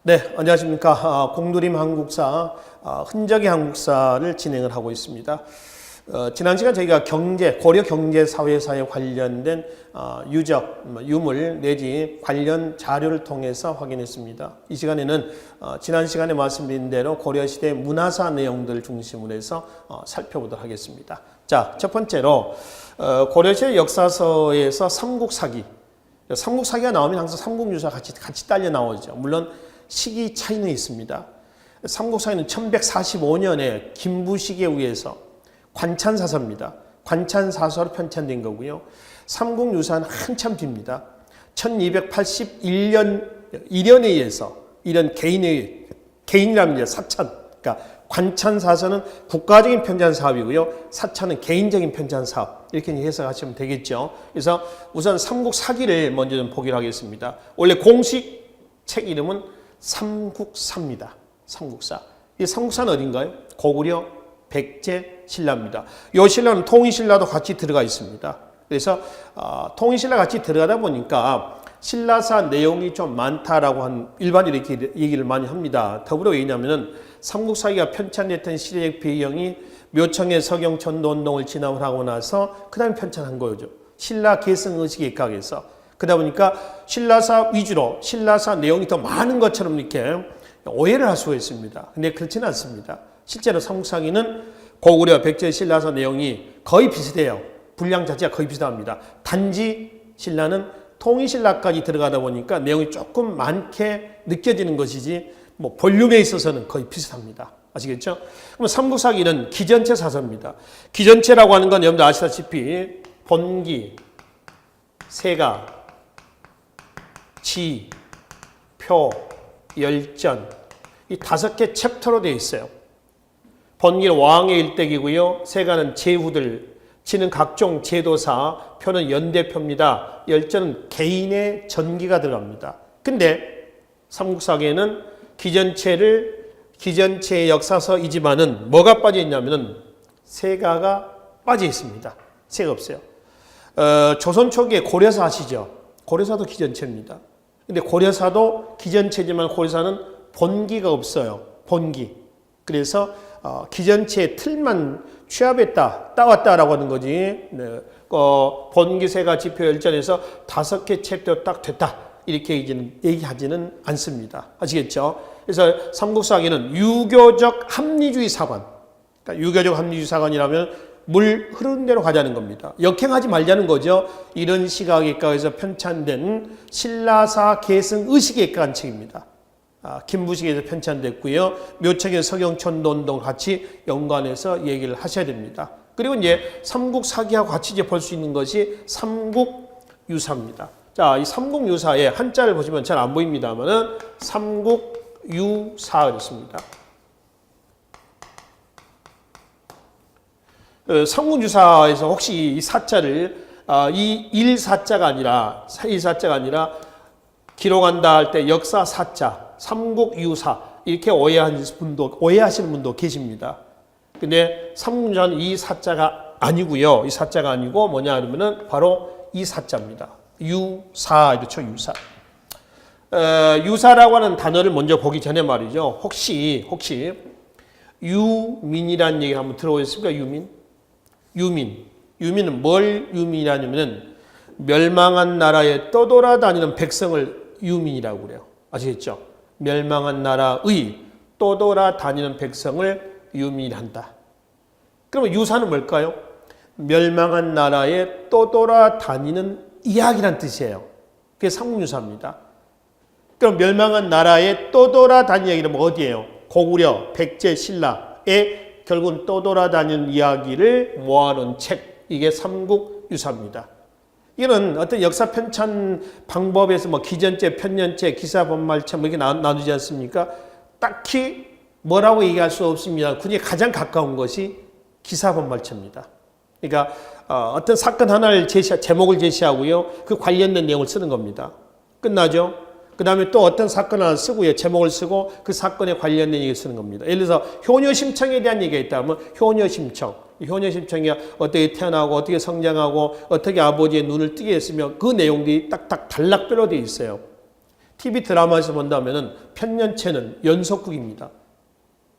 네, 안녕하십니까. 공두림 한국사, 흔적의 한국사를 진행을 하고 있습니다. 지난 시간 저희가 고려 경제사회사에 관련된 유적, 유물 내지 관련 자료를 통해서 확인했습니다. 이 시간에는 지난 시간에 말씀드린 대로 고려시대 문화사 내용들을 중심으로 해서 살펴보도록 하겠습니다. 자, 첫 번째로 고려시대 역사서에서 삼국사기가 나오면 항상 삼국유사 같이 딸려 나오죠. 물론 시기 차이는 있습니다. 삼국사기는 1145년에 김부식에 의해서 관찬사서입니다. 관찬사서로 편찬된 거고요. 삼국유사는 한참 뒤입니다. 1281년 일연에 의해서 이런 개인이랍니다. 사찬. 그러니까 관찬사서는 국가적인 편찬 사업이고요. 사찬은 개인적인 편찬 사업. 이렇게 해석하시면 되겠죠. 그래서 우선 삼국사기를 먼저 좀 보기로 하겠습니다. 원래 공식 책 이름은 삼국사입니다. 삼국사. 이 삼국사는 어딘가요? 고구려 백제 신라입니다. 이 신라는 통일신라도 같이 들어가 있습니다. 그래서 통일신라 같이 들어가다 보니까 신라사 내용이 좀 많다라고 한 일반인이 이렇게 얘기를 많이 합니다. 더불어 왜냐하면 삼국사기가 편찬됐던 시대적 배경이 묘청의 서경천도운동을 진압을 하고 나서 그 다음에 편찬한 거죠. 신라 계승의식에 입각해서. 그러다 보니까 신라사 위주로 신라사 내용이 더 많은 것처럼 이렇게 오해를 할 수가 있습니다. 근데 그렇지는 않습니다. 실제로 삼국사기는 고구려 백제 신라사 내용이 거의 비슷해요. 분량 자체가 거의 비슷합니다. 단지 신라는 통일신라까지 들어가다 보니까 내용이 조금 많게 느껴지는 것이지 뭐 볼륨에 있어서는 거의 비슷합니다. 아시겠죠? 그럼 삼국사기는 기전체 사서입니다. 기전체라고 하는 건 여러분들 아시다시피 본기, 세가, 지, 표, 열전 이 5개 챕터로 되어 있어요. 본기는 왕의 일대기고요. 세가는 제후들, 지는 각종 제도사, 표는 연대표입니다. 열전은 개인의 전기가 들어갑니다. 근데 삼국사기에는 기전체의 역사서이지만은 뭐가 빠져 있냐면은 세가가 빠져 있습니다. 세가 없어요. 조선 초기에 고려사 아시죠? 고려사도 기전체입니다. 근데 고려사도 기전체지만 고려사는 본기가 없어요. 본기. 그래서 기전체의 틀만 취합했다, 따왔다라고 하는 거지. 네. 본기세가 지표열전에서 5개 챕터 딱 됐다. 이렇게 얘기하지는 않습니다. 아시겠죠? 그래서 삼국사기는 유교적 합리주의 사관. 그러니까 유교적 합리주의 사관이라면 물 흐르는 대로 가자는 겁니다. 역행하지 말자는 거죠. 이런 시각에 입각해서 편찬된 신라사 계승 의식에 입각한 책입니다. 김부식에서 편찬됐고요. 묘책의 서경천도운동 같이 연관해서 얘기를 하셔야 됩니다. 그리고 이제 삼국사기하고 같이 이제 볼 수 있는 것이 삼국유사입니다. 자, 이 삼국유사의 한자를 보시면 잘 안 보입니다만은 삼국유사 그렇습니다. 삼국유사에서 혹시 이 사자를 이 일사자가 아니라 기록한다 할 때 역사 사자, 삼국유사 이렇게 오해하시는 분도 계십니다. 근데 삼국유사는 이 사자가 아니고요. 이 사자가 아니고 뭐냐 그러면은 바로 이 사자입니다. 유사 이렇죠. 유사. 유사라고 하는 단어를 먼저 보기 전에 말이죠. 혹시 유민이라는 얘기 한번 들어보셨습니까? 유민은 뭘 유민이라냐면은 멸망한 나라에 떠돌아다니는 백성을 유민이라고 그래요. 아시겠죠? 멸망한 나라의 떠돌아다니는 백성을 유민한다. 그러면 유사는 뭘까요? 멸망한 나라에 떠돌아다니는 이야기란 뜻이에요. 그게 삼국유사입니다. 그럼 멸망한 나라에 떠돌아다니는 이야기는 어디예요? 고구려, 백제, 신라에 결국은 떠돌아다니는 이야기를 모아놓은 책, 이게 삼국유사입니다. 이거는 어떤 역사 편찬 방법에서 뭐 기전체, 편년체, 기사본말체 뭐 이렇게 나누지 않습니까? 딱히 뭐라고 얘기할 수 없습니다. 그중에 가장 가까운 것이 기사본말체입니다. 그러니까 어떤 사건 하나를 제목을 제시하고요, 그 관련된 내용을 쓰는 겁니다. 끝나죠? 그 다음에 또 어떤 사건 하나 쓰고요, 제목을 쓰고 그 사건에 관련된 얘기를 쓰는 겁니다. 예를 들어서 효녀심청에 대한 얘기가 있다면 효녀심청. 효녀심청이 어떻게 태어나고 어떻게 성장하고 어떻게 아버지의 눈을 뜨게 했으며 그 내용들이 딱딱 단락별로 되어 있어요. TV 드라마에서 본다면은 편년체는 연속극입니다.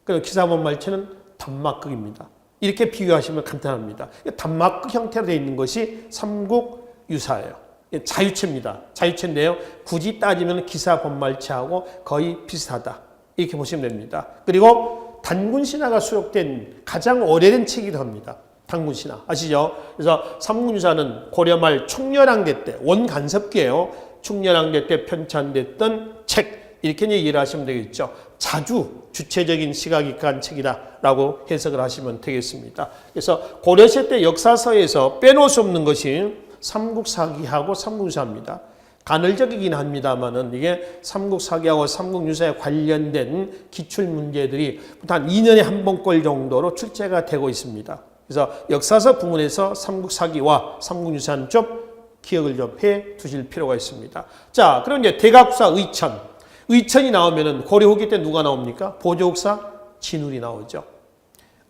그리고 기사본말체는 단막극입니다. 이렇게 비교하시면 간단합니다. 단막극 형태로 되어 있는 것이 삼국유사예요. 자유체입니다. 자유체인데요. 굳이 따지면 기사본말체하고 거의 비슷하다. 이렇게 보시면 됩니다. 그리고 단군신화가 수록된 가장 오래된 책이기도 합니다. 단군신화. 아시죠? 그래서 삼국유사는 고려 말 충렬왕대 때, 원간섭기예요. 충렬왕대 때 편찬됐던 책. 이렇게 이해를 하시면 되겠죠. 자주 주체적인 시각이 간 책이다라고 해석을 하시면 되겠습니다. 그래서 고려시대 때 역사서에서 빼놓을 수 없는 것이 삼국사기하고 삼국유사입니다. 간헐적이긴 합니다만은 이게 삼국사기하고 삼국유사에 관련된 기출문제들이 한 2년에 한 번꼴 정도로 출제가 되고 있습니다. 그래서 역사서 부문에서 삼국사기와 삼국유사는 좀 기억을 좀 해 두실 필요가 있습니다. 자, 그럼 이제 대각국사 의천. 의천이 나오면은 고려 후기 때 누가 나옵니까? 보조국사 진울이 나오죠.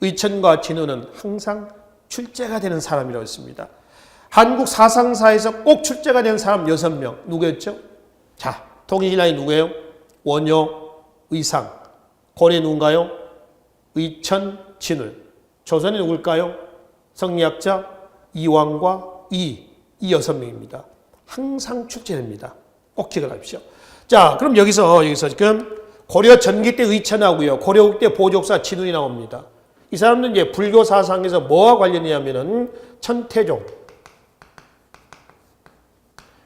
의천과 진울은 항상 출제가 되는 사람이라고 했습니다. 한국 사상사에서 꼭 출제가 된 사람 6명. 누구였죠? 자, 통일신라이 누구예요? 원효, 의상. 고려 누군가요? 의천, 진울. 조선이 누굴까요? 성리학자 이왕과 이 6명입니다. 항상 출제됩니다. 꼭 기억을 하십시오. 자, 그럼 여기서 지금 고려 전기 때 의천하고요. 고려 후기 때 보조국사 진울이 나옵니다. 이 사람들은 이제 불교 사상에서 뭐와 관련이냐면은 천태종,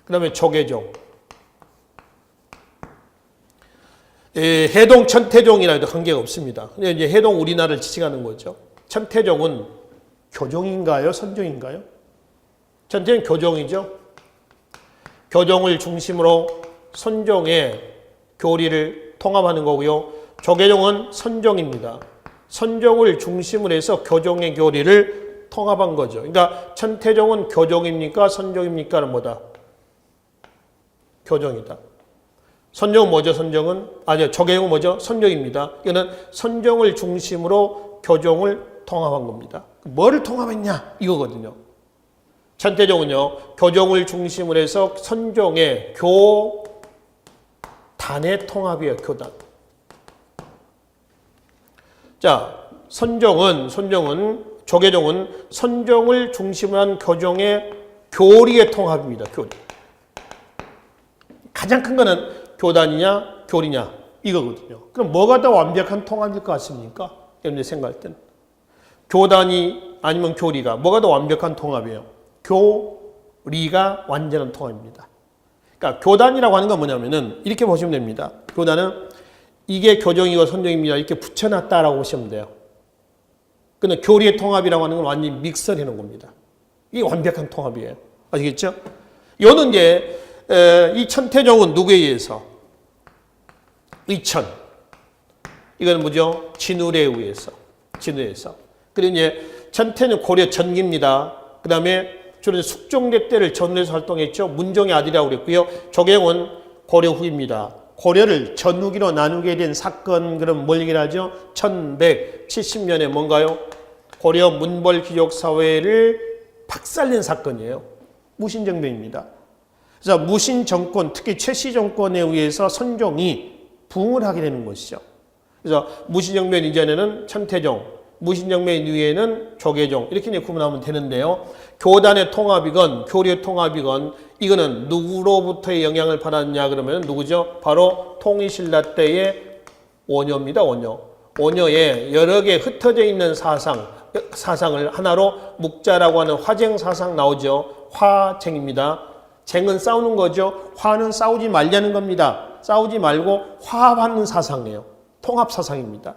그 다음에 조계종, 해동 천태종이라 해도 관계가 없습니다. 근데 이제 해동 우리나라를 지칭하는 거죠. 천태종은 교종인가요? 선종인가요? 천태종은 교종이죠. 교종을 중심으로 선종의 교리를 통합하는 거고요. 조계종은 선종입니다. 선종을 중심으로 해서 교종의 교리를 통합한 거죠. 그러니까 천태종은 교종입니까? 선종입니까는 뭐다? 교종이다. 선종은 뭐죠? 선종은? 아니요. 조계종은 뭐죠? 선종입니다. 이거는 선종을 중심으로 교종을 통합한 겁니다. 뭐를 통합했냐? 이거거든요. 천태종은요. 교종을 중심으로 해서 선종의 교단의 통합이에요. 교단. 자, 선종은 조계종은 선종을 중심으로 한 교종의 교리의 통합입니다. 교리. 가장 큰 거는 교단이냐 교리냐 이거거든요. 그럼 뭐가 더 완벽한 통합일 것 같습니까? 여러분들 생각할 때는. 교단이 아니면 교리가 뭐가 더 완벽한 통합이에요? 교리가 완전한 통합입니다. 그러니까 교단이라고 하는 건 뭐냐면은 이렇게 보시면 됩니다. 교단은 이게 교종이고 선종입니다. 이렇게 붙여놨다라고 보시면 돼요. 근데 교리의 통합이라고 하는 건 완전히 믹서를 해놓은 겁니다. 이게 완벽한 통합이에요. 아시겠죠? 요는 이제 이 천태종은 누구에 의해서? 의천. 이거는 뭐죠? 진울에 의해서. 그리고 이제 천태는 고려 전기입니다. 그 다음에 주로 숙종대 때를 전후에서 활동했죠. 문종의 아들이라고 그랬고요. 조계종은 고려 후입니다. 고려를 전후기로 나누게 된 사건, 그럼 뭘 얘기하죠? 1170년에 뭔가요? 고려 문벌 귀족 사회를 박살낸 사건이에요. 무신정변입니다. 그래서 무신 정권, 특히 최씨 정권에 의해서 선종이 부흥을 하게 되는 것이죠. 그래서 무신정변 이전에는 천태종, 무신정변 이후에는 조계종 이렇게 이제 구분하면 되는데요. 교단의 통합이건 교리의 통합이건 이거는 누구로부터의 영향을 받았냐 그러면 누구죠? 바로 통일신라 때의 원효입니다. 원효의 여러 개 흩어져 있는 사상을 하나로 묵자라고 하는 화쟁사상 나오죠. 화쟁입니다. 쟁은 싸우는 거죠. 화는 싸우지 말자는 겁니다. 싸우지 말고 화합하는 사상이에요. 통합사상입니다.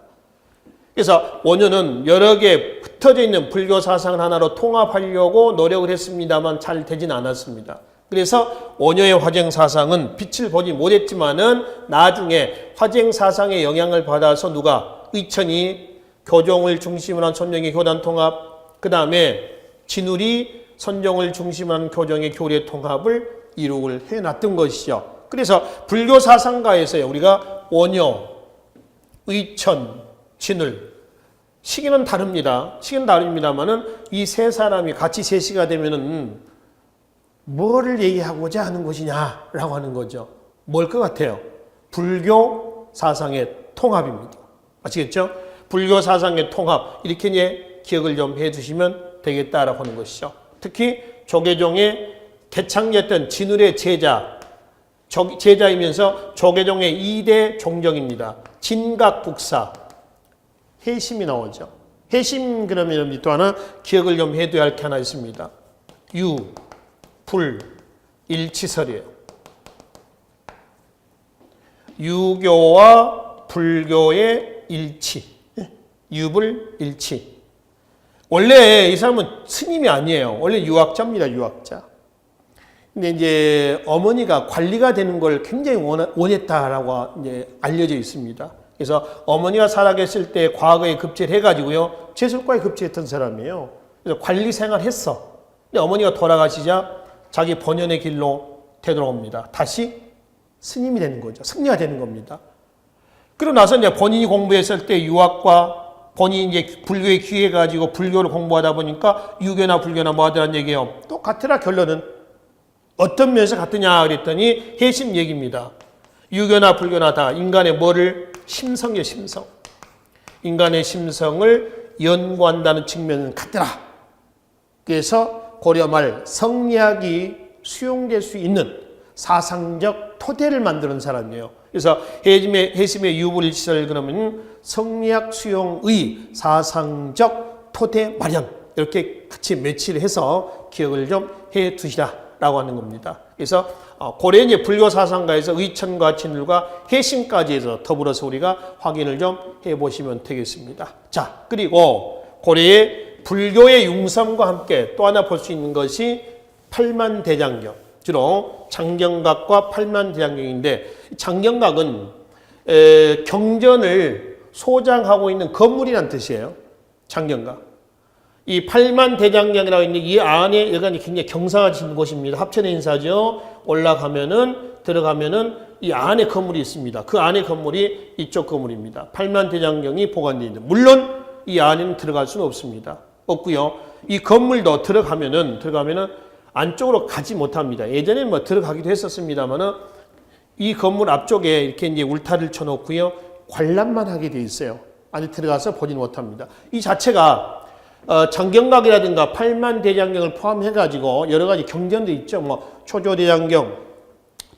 그래서 원효는 여러 개 흩어져 있는 불교 사상을 하나로 통합하려고 노력을 했습니다만 잘 되진 않았습니다. 그래서 원효의 화쟁사상은 빛을 보지 못했지만은 나중에 화쟁사상의 영향을 받아서 누가? 의천이 교종을 중심으로 한 선종의 교단 통합, 그 다음에 진울이 선종을 중심으로 한 교종의 교리의 통합을 이룩을 해놨던 것이죠. 그래서 불교 사상가에서요, 우리가 원효, 의천, 진울, 시기는 다릅니다. 시기는 다릅니다만은 이 세 사람이 같이 제시가 되면은 뭐를 얘기하고자 하는 것이냐라고 하는 거죠. 뭘 것 같아요? 불교 사상의 통합입니다. 아시겠죠? 불교 사상의 통합, 이렇게 이제 기억을 좀 해두시면 되겠다라고 하는 것이죠. 특히 조계종의 개창했던 진울의 제자이면서 조계종의 2대 종정입니다. 진각국사, 해심이 나오죠. 해심 그러면 또 하나 기억을 좀 해둬야 할 게 하나 있습니다. 유, 불, 일치설이에요. 유교와 불교의 일치, 유불 일치. 원래 이 사람은 스님이 아니에요. 원래 유학자입니다. 유학자. 근데 이제 어머니가 관리가 되는 걸 굉장히 원했다라고 이제 알려져 있습니다. 그래서 어머니가 살아계실 때 과거에 급제를 해가지고요, 제술과에 급제했던 사람이에요. 그래서 관리 생활 했어. 근데 어머니가 돌아가시자 자기 본연의 길로 되돌아옵니다. 다시 스님이 되는 거죠. 승려가 되는 겁니다. 그러고 나서 이제 본인이 공부했을 때 유학과 본인이 이제 불교에 귀해가지고 불교를 공부하다 보니까 유교나 불교나 뭐 하더란 얘기예요. 똑같으라 결론은. 어떤 면에서 같으냐 그랬더니 해심 얘기입니다. 유교나 불교나 다 인간의 뭐를? 심성이에요. 심성. 인간의 심성을 연구한다는 측면은 같더라. 그래서 고려 말 성리학이 수용될 수 있는 사상적 토대를 만드는 사람이에요. 그래서 해심의 유불일치설 그러면 성리학 수용의 사상적 토대 마련, 이렇게 같이 매치를 해서 기억을 좀 해 두시라라고 하는 겁니다. 그래서 고려 이제 불교 사상가에서 의천과 진울과 해심까지 해서 더불어서 우리가 확인을 좀 해보시면 되겠습니다. 자, 그리고 고려의 불교의 융성과 함께 또 하나 볼 수 있는 것이 팔만대장경, 주로 장경각과 팔만대장경인데, 장경각은 경전을 소장하고 있는 건물이란 뜻이에요. 장경각. 이 팔만대장경이라고 있는 이 안에 여기가 굉장히 경사진 곳입니다. 합천의 인사죠. 들어가면은 이 안에 건물이 있습니다. 그 안에 건물이 이쪽 건물입니다. 팔만대장경이 보관되어 있는. 물론 이 안에는 들어갈 수는 없습니다. 없고요. 이 건물도 들어가면은 안쪽으로 가지 못합니다. 예전에 뭐 들어가기도 했었습니다만은 이 건물 앞쪽에 이렇게 이제 울타리를 쳐놓고요, 관람만 하게 돼 있어요. 안에 들어가서 보지 못합니다. 이 자체가 장경각이라든가 팔만대장경을 포함해가지고 여러 가지 경전도 있죠. 뭐 초조대장경,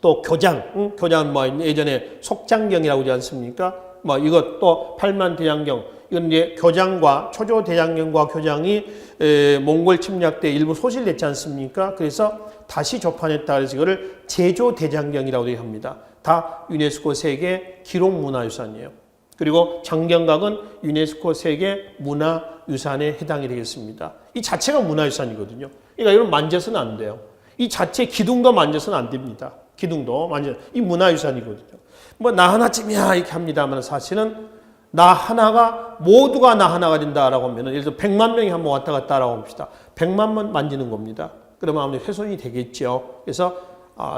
또 교장, 교장 뭐 예전에 속장경이라고 하지 않습니까? 뭐 이것 또 팔만대장경, 이건 이제 교장과 초조대장경과 교장이 몽골 침략 때 일부 소실됐지 않습니까? 그래서 다시 조판했다. 그래서 이거를 제조대장경이라고 합니다. 다 유네스코 세계 기록문화유산이에요. 그리고 장경각은 유네스코 세계 문화유산에 해당이 되겠습니다. 이 자체가 문화유산이거든요. 그러니까 이런 만져서는 안 돼요. 이 자체 기둥도 만져서는 안 됩니다. 기둥도 이 문화유산이거든요. 뭐 나 하나쯤이야 이렇게 합니다만 사실은 나 하나가 모두가 나 하나가 된다라고 하면 예를 들어 100만 명이 한번 왔다 갔다라고 합시다. 100만 번 만지는 겁니다. 그러면 아무래도 훼손이 되겠죠. 그래서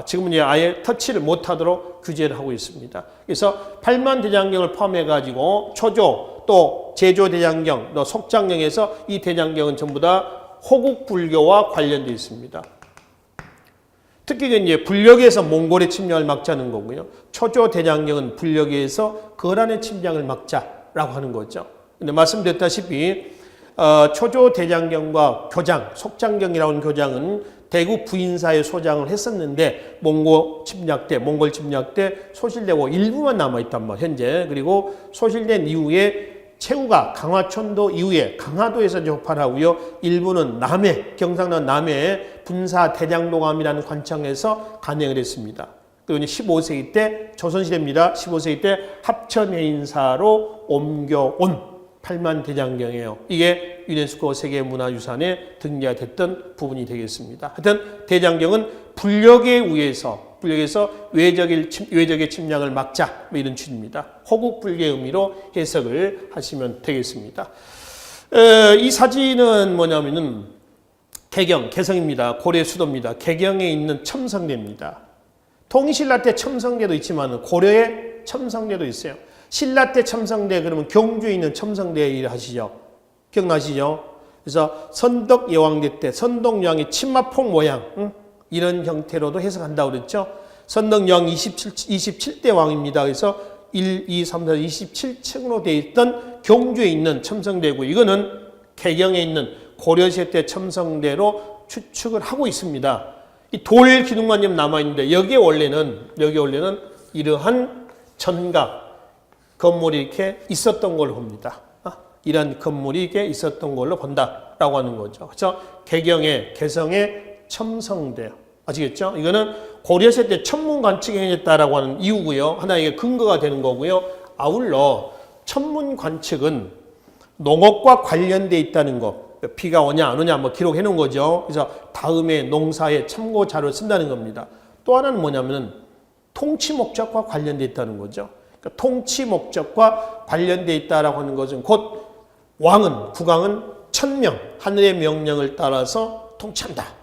지금은 이제 아예 터치를 못하도록 규제를 하고 있습니다. 그래서 팔만대장경을 포함해가지고 초조, 또 제조대장경, 또 속장경에서 이 대장경은 전부 다 호국불교와 관련되어 있습니다. 특히 이제 불력에서 몽골의 침략을 막자는 거고요. 초조대장경은 불력에서 거란의 침략을 막자라고 하는 거죠. 근데 말씀드렸다시피 초조대장경과 교장, 속장경이라고 하는 교장은 대구 부인사에 소장을 했었는데 몽골 침략 때 소실되고 일부만 남아있단 말이에요. 현재. 그리고 소실된 이후에 최후가 강화천도 이후에 강화도에서 접판하고요. 일부는 남해, 경상도 남해의 분사 대장동암이라는 관청에서 간행을 했습니다. 그리고 15세기 때 조선시대입니다. 15세기 때 합천해인사로 옮겨온 팔만대장경이에요. 이게 유네스코 세계문화유산에 등재가 됐던 부분이 되겠습니다. 하여튼 대장경은 불력에 의해서 외적의 침략을 막자, 뭐 이런 취지입니다. 호국불교의 의미로 해석을 하시면 되겠습니다. 이 사진은 뭐냐면은 개성입니다. 고려 수도입니다. 개경에 있는 첨성대입니다. 통일신라 때 첨성대도 있지만 고려에 첨성대도 있어요. 신라 때 첨성대 그러면 경주에 있는 첨성대 일 하시죠. 기억나시죠? 그래서 선덕여왕대 때 선덕여왕의 치마폭 모양 이런 형태로도 해석한다고 그랬죠. 선덕여왕 27대 왕입니다. 그래서 1, 2, 3, 4, 27층으로 되어 있던 경주에 있는 첨성대고 이거는 개경에 있는 고려시대 때 첨성대로 추측을 하고 있습니다. 이 돌 기둥만 좀 남아있는데 여기에 원래는 이러한 전각 건물이 이렇게 있었던 걸로 봅니다. 이런 건물이 이렇게 있었던 걸로 본다라고 하는 거죠. 그래서 개성의 첨성대. 아시겠죠? 이거는 고려시대 때 천문관측이 행했다라고 하는 이유고요. 하나의 근거가 되는 거고요. 아울러 천문관측은 농업과 관련돼 있다는 거. 비가 오냐 안 오냐 뭐 기록해 놓은 거죠. 그래서 다음에 농사에 참고 자료를 쓴다는 겁니다. 또 하나는 뭐냐면은 통치 목적과 관련돼 있다는 거죠. 그러니까 통치 목적과 관련돼 있다라고 하는 것은 곧 국왕은 천명, 하늘의 명령을 따라서 통치한다.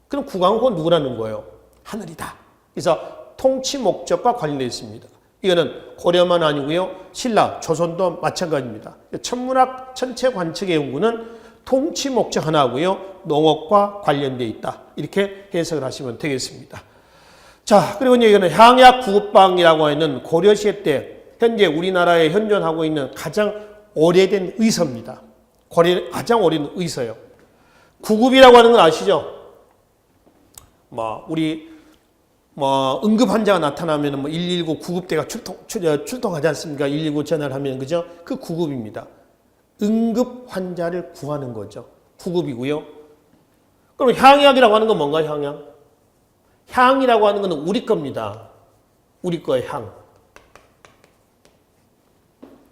그럼 국왕은 곧 누구라는 거예요? 하늘이다. 그래서 통치 목적과 관련되어 있습니다. 이거는 고려만 아니고요. 신라, 조선도 마찬가지입니다. 천문학 천체 관측의 연구는 통치 목적 하나고요. 농업과 관련되어 있다. 이렇게 해석을 하시면 되겠습니다. 자, 그리고 이제 이거는 향약 구급방이라고 하는 고려시대 때 현재 우리나라에 현존하고 있는 가장 오래된 의서입니다. 가장 오래된 의서요. 구급이라고 하는 건 아시죠? 응급 환자가 나타나면 119 구급대가 출동하지 않습니까? 119 전화를 하면, 그죠? 그 구급입니다. 응급 환자를 구하는 거죠. 구급이고요. 그럼 향약이라고 하는 건 뭔가 향약? 향이라고 하는 건 우리 겁니다. 우리 거의 향.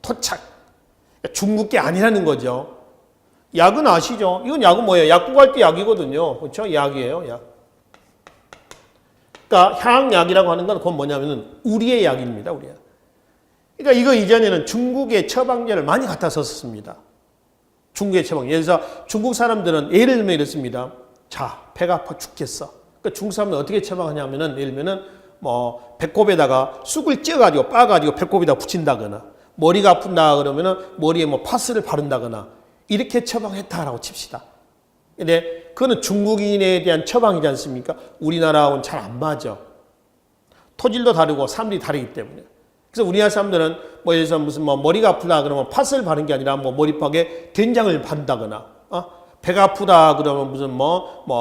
토착. 중국 게 아니라는 거죠. 약은 아시죠? 이건 약은 뭐예요? 약국 갈 때 약이거든요. 그렇죠? 약이에요, 약. 그러니까 향약이라고 하는 건 그건 뭐냐면은 우리의 약입니다, 우리의 약. 그러니까 이거 이전에는 중국의 처방제를 많이 갖다 썼습니다. 중국의 처방. 예를 들어서 중국 사람들은 예를 들면 이렇습니다. 자, 배가 아파 죽겠어. 그러니까 중국 사람들은 어떻게 처방하냐면은 예를 들면은 배꼽에다가 쑥을 쪄가지고 빻아가지고 배꼽에다 붙인다거나 머리가 아픈다 그러면은 머리에 파스를 바른다거나 이렇게 처방했다라고 칩시다. 근데 그거는 중국인에 대한 처방이지 않습니까? 우리나라하고는 잘 안 맞아. 토질도 다르고 사람들이 다르기 때문에. 그래서 우리나라 사람들은 예를 들어서 무슨 머리가 아프다 그러면 팥을 바른 게 아니라 머리팍에 된장을 바른다거나, 배가 아프다 그러면 무슨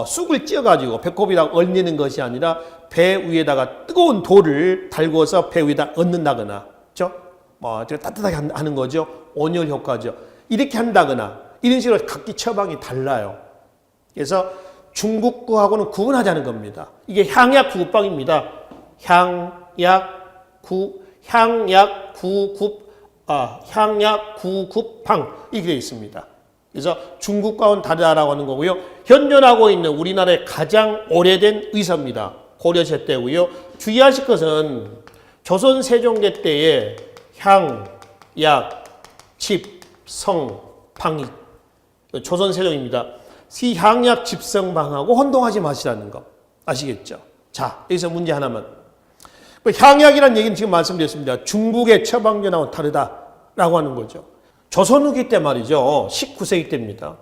쑥을 찧어가지고 배꼽에다 얹는 것이 아니라 배 위에다가 뜨거운 돌을 달궈서 배 위에다 얹는다거나, 그렇죠? 따뜻하게 하는 거죠. 온열 효과죠. 이렇게 한다거나 이런 식으로 각기 처방이 달라요. 그래서 중국 거하고는 구분하자는 겁니다. 이게 향약 구급방입니다. 향약 구급방 이렇게 되어 있습니다. 그래서 중국과는 다르다라고 하는 거고요. 현존하고 있는 우리나라의 가장 오래된 의서입니다. 고려시대 때고요. 주의하실 것은 조선 세종대 때에 향, 약, 집, 성, 방이 조선 세종입니다. 이 향약, 집성방하고 혼동하지 마시라는 거 아시겠죠? 자, 여기서 문제 하나만. 향약이라는 얘기는 지금 말씀드렸습니다. 중국의 처방전하고 다르다라고 하는 거죠. 조선 후기 때 말이죠. 19세기 때입니다.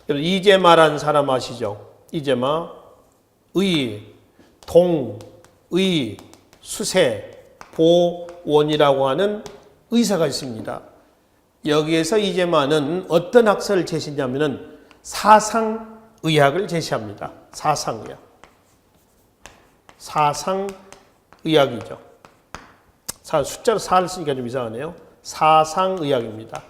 이재마라는 사람 아시죠? 이재마, 의, 수세, 보원이라고 하는 의사가 있습니다. 여기에서 이재마는 어떤 학설을 제시했냐면은 사상의학을 제시합니다. 사상의학. 사상의학이죠. 숫자로 4를 쓰니까 좀 이상하네요. 사상의학입니다.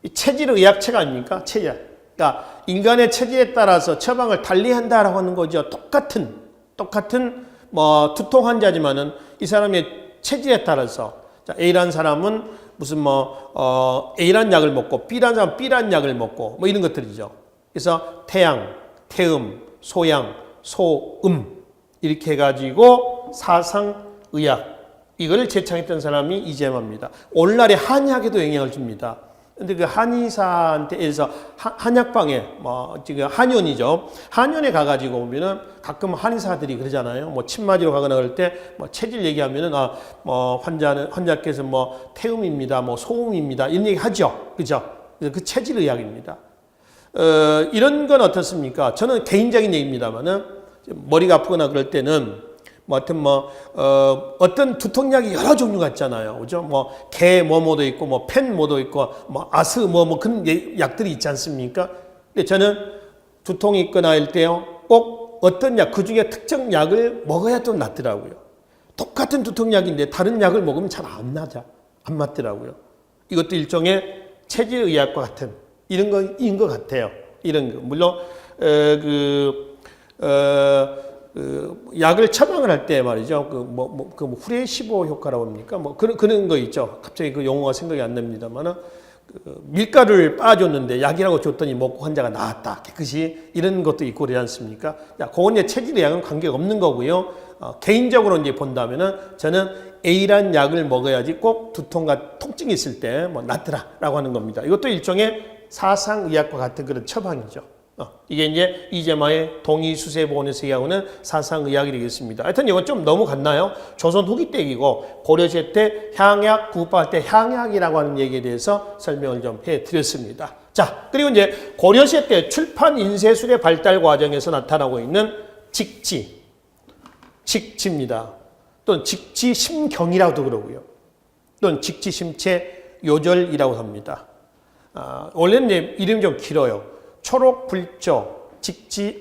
이 체질의학체가 아닙니까? 체질. 그러니까 인간의 체질에 따라서 처방을 달리한다라고 하는 거죠. 똑같은 두통 환자지만은 이 사람의 체질에 따라서 A라는 사람은 무슨 A라는 약을 먹고 B라는 사람은 B라는 약을 먹고 이런 것들이죠. 그래서 태양, 태음, 소양, 소음 이렇게 해가지고 사상의학 이걸 제창했던 사람이 이재마입니다. 오늘날의 한의학에도 영향을 줍니다. 근데 그 한의사한테서 한약방에 지금 한의원이죠. 한의원에 가가지고 보면은 가끔 한의사들이 그러잖아요. 침 맞으러 가거나 그럴 때 체질 얘기하면은 환자께서 태음입니다, 소음입니다 이런 얘기 하죠, 그죠? 그 체질 의학입니다. 이런 건 어떻습니까? 저는 개인적인 얘기입니다만은 머리가 아프거나 그럴 때는 뭐 하여튼 어떤 두통약이 여러 종류가 있잖아요. 그죠? 개 뭐뭐도 있고, 펜 뭐도 있고, 아스 그런 약들이 있지 않습니까? 근데 저는 두통이 있거나 할 때요, 꼭 어떤 약, 그 중에 특정 약을 먹어야 좀 낫더라고요. 똑같은 두통약인데 다른 약을 먹으면 잘 안 맞더라고요. 이것도 일종의 체질의학과 같은 이런 거인 것 같아요. 이런 거. 물론, 약을 처방을 할 때 말이죠. 후레시보 효과라고 합니까? 그런 거 있죠. 갑자기 그 용어가 생각이 안 납니다만은, 밀가루를 빻아줬는데 약이라고 줬더니 먹고 환자가 나았다. 깨끗이 이런 것도 있고 그러지 않습니까? 그건 이제 체질의학은 관계가 없는 거고요. 개인적으로 이제 본다면은 저는 A란 약을 먹어야지 꼭 두통과 통증이 있을 때 낫더라라고 하는 겁니다. 이것도 일종의 사상의학과 같은 그런 처방이죠. 이게 이제 이재마의 동의수세보원에서 얘기하고는 사상의학이 되겠습니다. 하여튼 이건 좀 너무 갔나요? 조선 후기 때 얘기고 고려시대 때 향약 구법할 때 향약이라고 하는 얘기에 대해서 설명을 좀 해드렸습니다. 자, 그리고 이제 고려시대 때 출판 인쇄술의 발달 과정에서 나타나고 있는 직지입니다. 또는 직지심경이라고도 그러고요. 또는 직지심체 요절이라고 합니다. 원래는 이제 이름이 좀 길어요. 초록불조,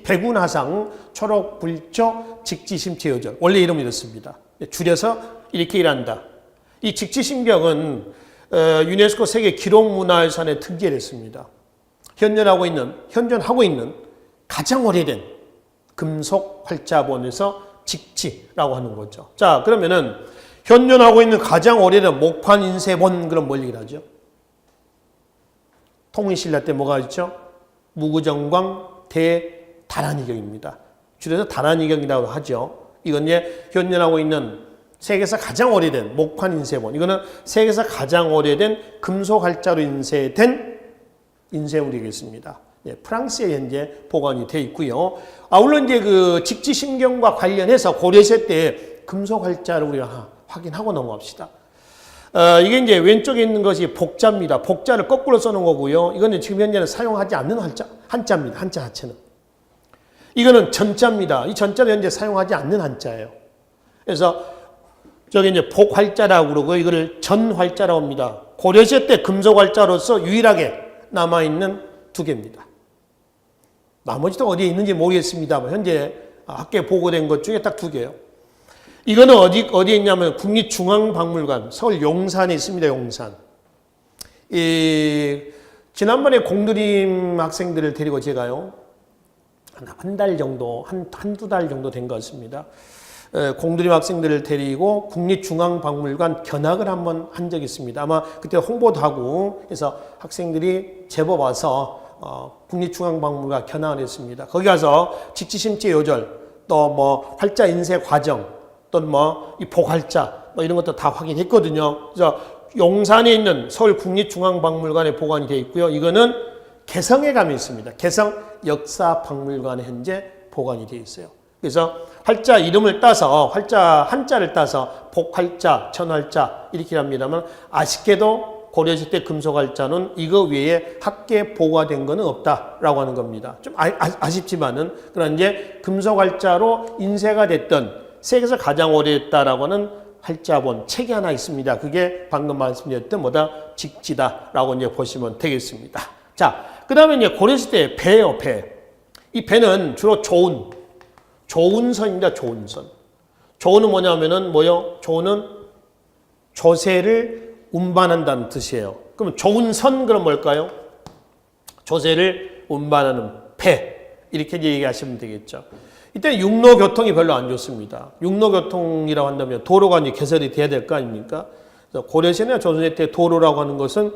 백운하상, 초록불조, 직지심체요절. 원래 이름이 이렇습니다. 줄여서 이렇게 일한다. 이 직지심경은 유네스코 세계 기록문화유산에 등재됐습니다. 현존하고 있는 가장 오래된 금속 활자본에서 직지라고 하는 거죠. 자, 그러면은 현존하고 있는 가장 오래된 목판 인쇄본, 그럼 뭘 얘기를 하죠? 통일신라 때 뭐가 있죠? 무구정광 대다란이경입니다. 줄여서 다란이경이라고 하죠. 이건 이제 현존하고 있는 세계에서 가장 오래된 목판 인쇄본. 이거는 세계에서 가장 오래된 금속 활자로 인쇄된 인쇄물이겠습니다. 프랑스에 현재 보관이 되어 있고요. 아울러 이제 그 직지심경과 관련해서 고려시대 때 금속 활자를 우리가 확인하고 넘어갑시다. 이게 이제 왼쪽에 있는 것이 복자입니다. 복자를 거꾸로 써놓은 거고요. 이거는 지금 현재는 사용하지 않는 한자입니다. 한자 자체는. 이거는 전자입니다. 이 전자는 현재 사용하지 않는 한자예요. 그래서 저기 이제 복활자라고 그러고 이거를 전활자라고 합니다. 고려시대 때 금속 활자로서 유일하게 남아있는 두 개입니다. 나머지도 어디에 있는지 모르겠습니다만 현재 학계에 보고된 것 중에 딱 두 개예요. 이거는 어디에 있냐면 국립중앙박물관 서울 용산에 있습니다. 용산. 지난번에 공드림 학생들을 데리고 제가요 한 달 정도 한두 달 정도 된 것 같습니다. 공드림 학생들을 데리고 국립중앙박물관 견학을 한번 한 적이 있습니다. 아마 그때 홍보도 하고 해서 학생들이 제법 와서 국립중앙박물관 견학을 했습니다. 거기 가서 직지심체 요절 또 활자 인쇄 과정 또는 이 복활자 이런 것도 다 확인했거든요. 그래서 용산에 있는 서울 국립중앙박물관에 보관이 되어 있고요. 이거는 개성에 가면 있습니다. 개성 역사박물관에 현재 보관이 되어 있어요. 그래서 활자 이름을 따서 활자 한자를 따서 복활자, 전활자 이렇게 합니다만 아쉽게도 고려시대 때 금속활자는 이거 외에 학계에 보고된 것은 없다라고 하는 겁니다. 좀 아쉽지만은 그러나 이제 금속활자로 인쇄가 됐던 세계에서 가장 오래됐다라고 하는 활자본 책이 하나 있습니다. 그게 방금 말씀드렸던 직지다라고 이제 보시면 되겠습니다. 자, 그 다음에 이제 고려시대 배예요, 배. 이 배는 주로 조운선입니다, 조운선. 조운은 뭐냐면은 조운은 조세를 운반한다는 뜻이에요. 그럼 조운선 그럼 뭘까요? 조세를 운반하는 배. 이렇게 얘기하시면 되겠죠. 이때 육로교통이 별로 안 좋습니다. 육로교통이라고 한다면 도로가 이제 개설이 돼야 될 거 아닙니까? 고려시대나 조선시대 때 도로라고 하는 것은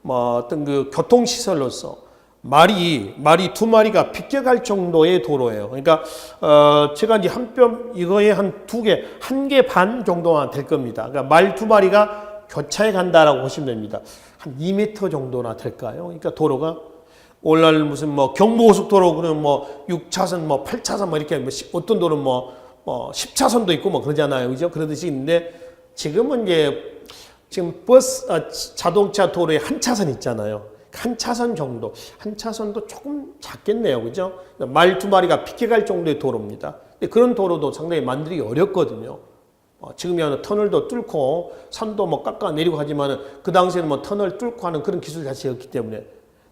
어떤 그 교통시설로서 말이 두 마리가 비껴갈 정도의 도로예요. 그러니까 제가 이제 이거에 한 개 반 정도만 될 겁니다. 그러니까 말 두 마리가 교차해 간다라고 보시면 됩니다. 한 2m 정도나 될까요? 그러니까 도로가 오늘날 무슨 경부고속도로 그러면 6차선 8차선 이렇게 어떤 도로는 10차선도 있고 그러잖아요. 그죠? 그러듯이 있는데 지금은 이제 지금 자동차 도로에 한 차선 있잖아요. 한 차선 정도. 한 차선도 조금 작겠네요. 그죠? 말 두 마리가 비켜갈 정도의 도로입니다. 근데 그런 도로도 상당히 만들기 어렵거든요. 지금이야 터널도 뚫고 산도 뭐 깎아내리고 하지만 그 당시에는 뭐 터널 뚫고 하는 그런 기술 자체였기 때문에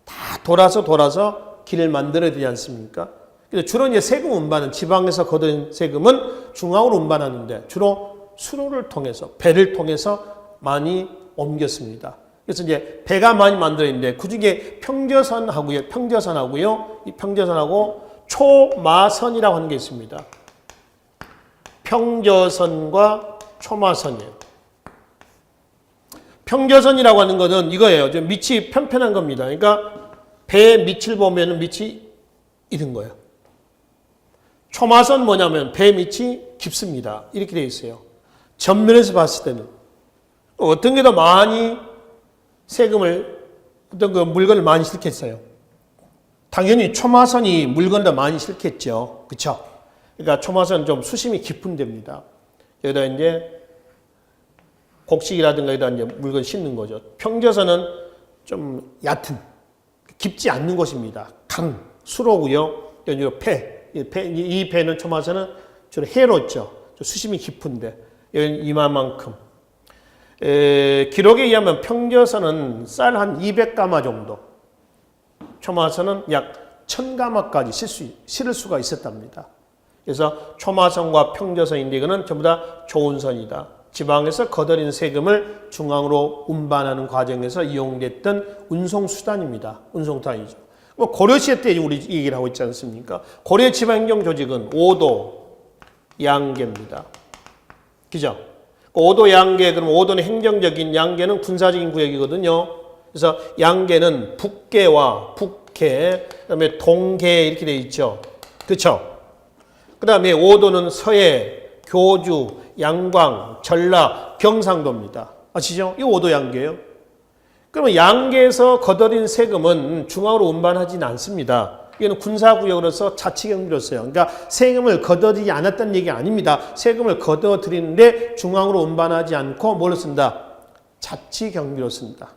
다 돌아서 길을 만들어야 되지 않습니까? 그래서 주로 이제 세금 운반은 지방에서 거둔 세금은 중앙으로 운반하는데 주로 수로를 통해서 배를 통해서 많이 옮겼습니다. 그래서 이제 배가 많이 만들어있는데 그중에 평저선하고요. 이 평저선하고 초마선이라고 하는 게 있습니다. 평저선과 초마선이에요. 평저선이라고 하는 것은 이거예요. 좀 밑이 편편한 겁니다. 그러니까 배 밑을 보면 밑이 이런 거예요. 초마선 뭐냐면 배 밑이 깊습니다. 이렇게 되어 있어요. 전면에서 봤을 때는 어떤 게 더 많이 세금을 어떤 그 물건을 많이 실겠어요. 당연히 초마선이 물건을 더 많이 실겠죠. 그렇죠? 그러니까 초마선은 좀 수심이 깊은 데입니다. 여기다 이제 곡식이라든가 여기다 이제 물건 싣는 거죠. 평저선은 좀 얕은 깊지 않는 곳입니다. 강, 수로고요. 여기 이 배는 초마선은 주로 해로 있죠. 수심이 깊은데 이만큼. 기록에 의하면 평저선은 쌀 한 200가마 정도, 초마선은 약 1000가마까지 실을 수가 있었답니다. 그래서 초마선과 평저선인데 이거는 전부 다 좋은 선이다. 지방에서 거둬들인 세금을 중앙으로 운반하는 과정에서 이용됐던 운송수단입니다. 운송수단이죠. 뭐 고려시대 때 우리 얘기를 하고 있지 않습니까? 고려 지방행정조직은 5도 양계입니다. 그죠? 5도 양계, 그럼 5도는 행정적인, 양계는 군사적인 구역이거든요. 그래서 양계는 북계와 북계, 그 다음에 동계 이렇게 되어 있죠. 그렇죠? 그 다음에 5도는 서해, 교주, 양광, 전라, 경상도입니다. 아시죠? 이 5도 양계예요. 그러면 양계에서 거둬들인 세금은 중앙으로 운반하지는 않습니다. 이거는 군사구역으로서 자치경비로서요. 그러니까 세금을 거둬들이지 않았다는 얘기가 아닙니다. 세금을 거둬들이는데 중앙으로 운반하지 않고 뭘로 쓴다? 자치경비로 쓴다.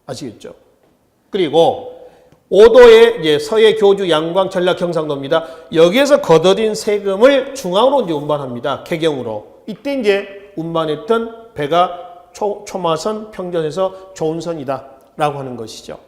아시겠죠? 그리고 5도의 이제 서해, 교주, 양광, 전라, 경상도입니다. 여기에서 거둬들인 세금을 중앙으로 이제 운반합니다. 개경으로. 이때 이제 운반했던 배가 초마선, 평전에서 좋은 선이다 라고 하는 것이죠.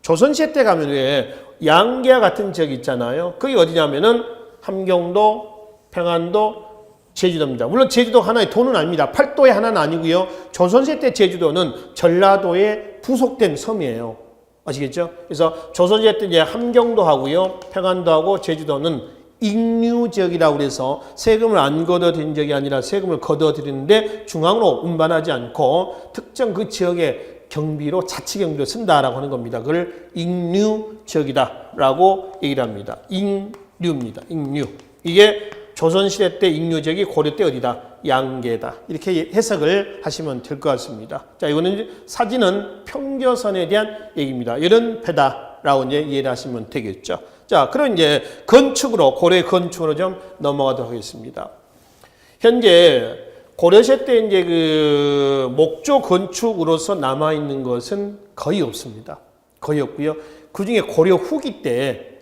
조선시대 때 가면 왜 양계와 같은 지역이 있잖아요. 그게 어디냐면은 함경도, 평안도, 제주도입니다. 물론 제주도 하나의 도는 아닙니다. 팔도의 하나는 아니고요. 조선시대 때 제주도는 전라도에 부속된 섬이에요. 아시겠죠? 그래서 조선시대 때 이제 함경도 하고요. 평안도 하고 제주도는 익류 지역이라고 그래서 세금을 안 걷어들인 적이 아니라 세금을 걷어들이는데 중앙으로 운반하지 않고 특정 그 지역의 경비로 자치경비로 쓴다라고 하는 겁니다. 그걸 익류 지역이다라고 얘기를 합니다. 익류입니다. 익류. 이게 조선시대 때 익류 지역이 고려 때 어디다? 양계다. 이렇게 해석을 하시면 될 것 같습니다. 자, 이거는 사진은 평저선에 대한 얘기입니다. 이런 배다라고 이제 이해를 하시면 되겠죠. 자, 그럼 이제 건축으로, 고려 건축으로 좀 넘어가도록 하겠습니다. 현재 고려시대 때 이제 그 목조 건축으로서 남아있는 것은 거의 없습니다. 거의 없고요. 그 중에 고려 후기 때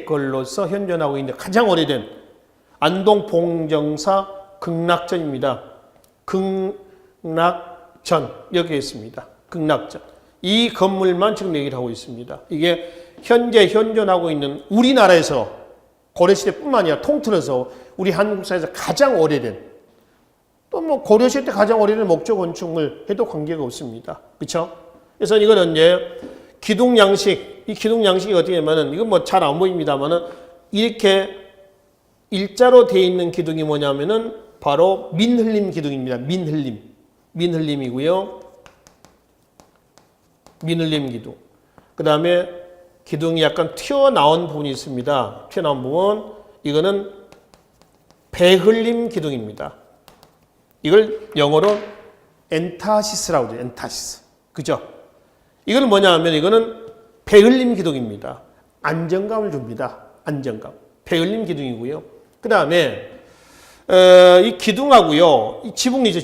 걸로서 현존하고 있는 가장 오래된 안동 봉정사 극락전입니다. 극락전, 여기 있습니다. 극락전. 이 건물만 지금 얘기를 하고 있습니다. 이게 현재 현존하고 있는 우리나라에서 고려시대뿐만 아니라 통틀어서 우리 한국사에서 가장 오래된 또 뭐 고려시대 때 가장 오래된 목조 건축물 해도 관계가 없습니다. 그렇죠? 그래서 이거는 이제 기둥 양식, 이 기둥 양식이 어떻게 되면은 이건 뭐 잘 안 보입니다만은 이렇게 일자로 되어 있는 기둥이 뭐냐면은 바로 민흘림 기둥입니다. 민흘림이고요. 민흘림 기둥. 그 다음에 기둥이 약간 튀어나온 부분이 있습니다. 튀어나온 부분. 이거는 배흘림 기둥입니다. 이걸 영어로 엔타시스라고 하죠. 엔타시스. 그죠? 이거는 뭐냐 하면 이거는 배흘림 기둥입니다. 안정감을 줍니다. 안정감. 배흘림 기둥이고요. 그 다음에 이 기둥하고요. 이 지붕이죠.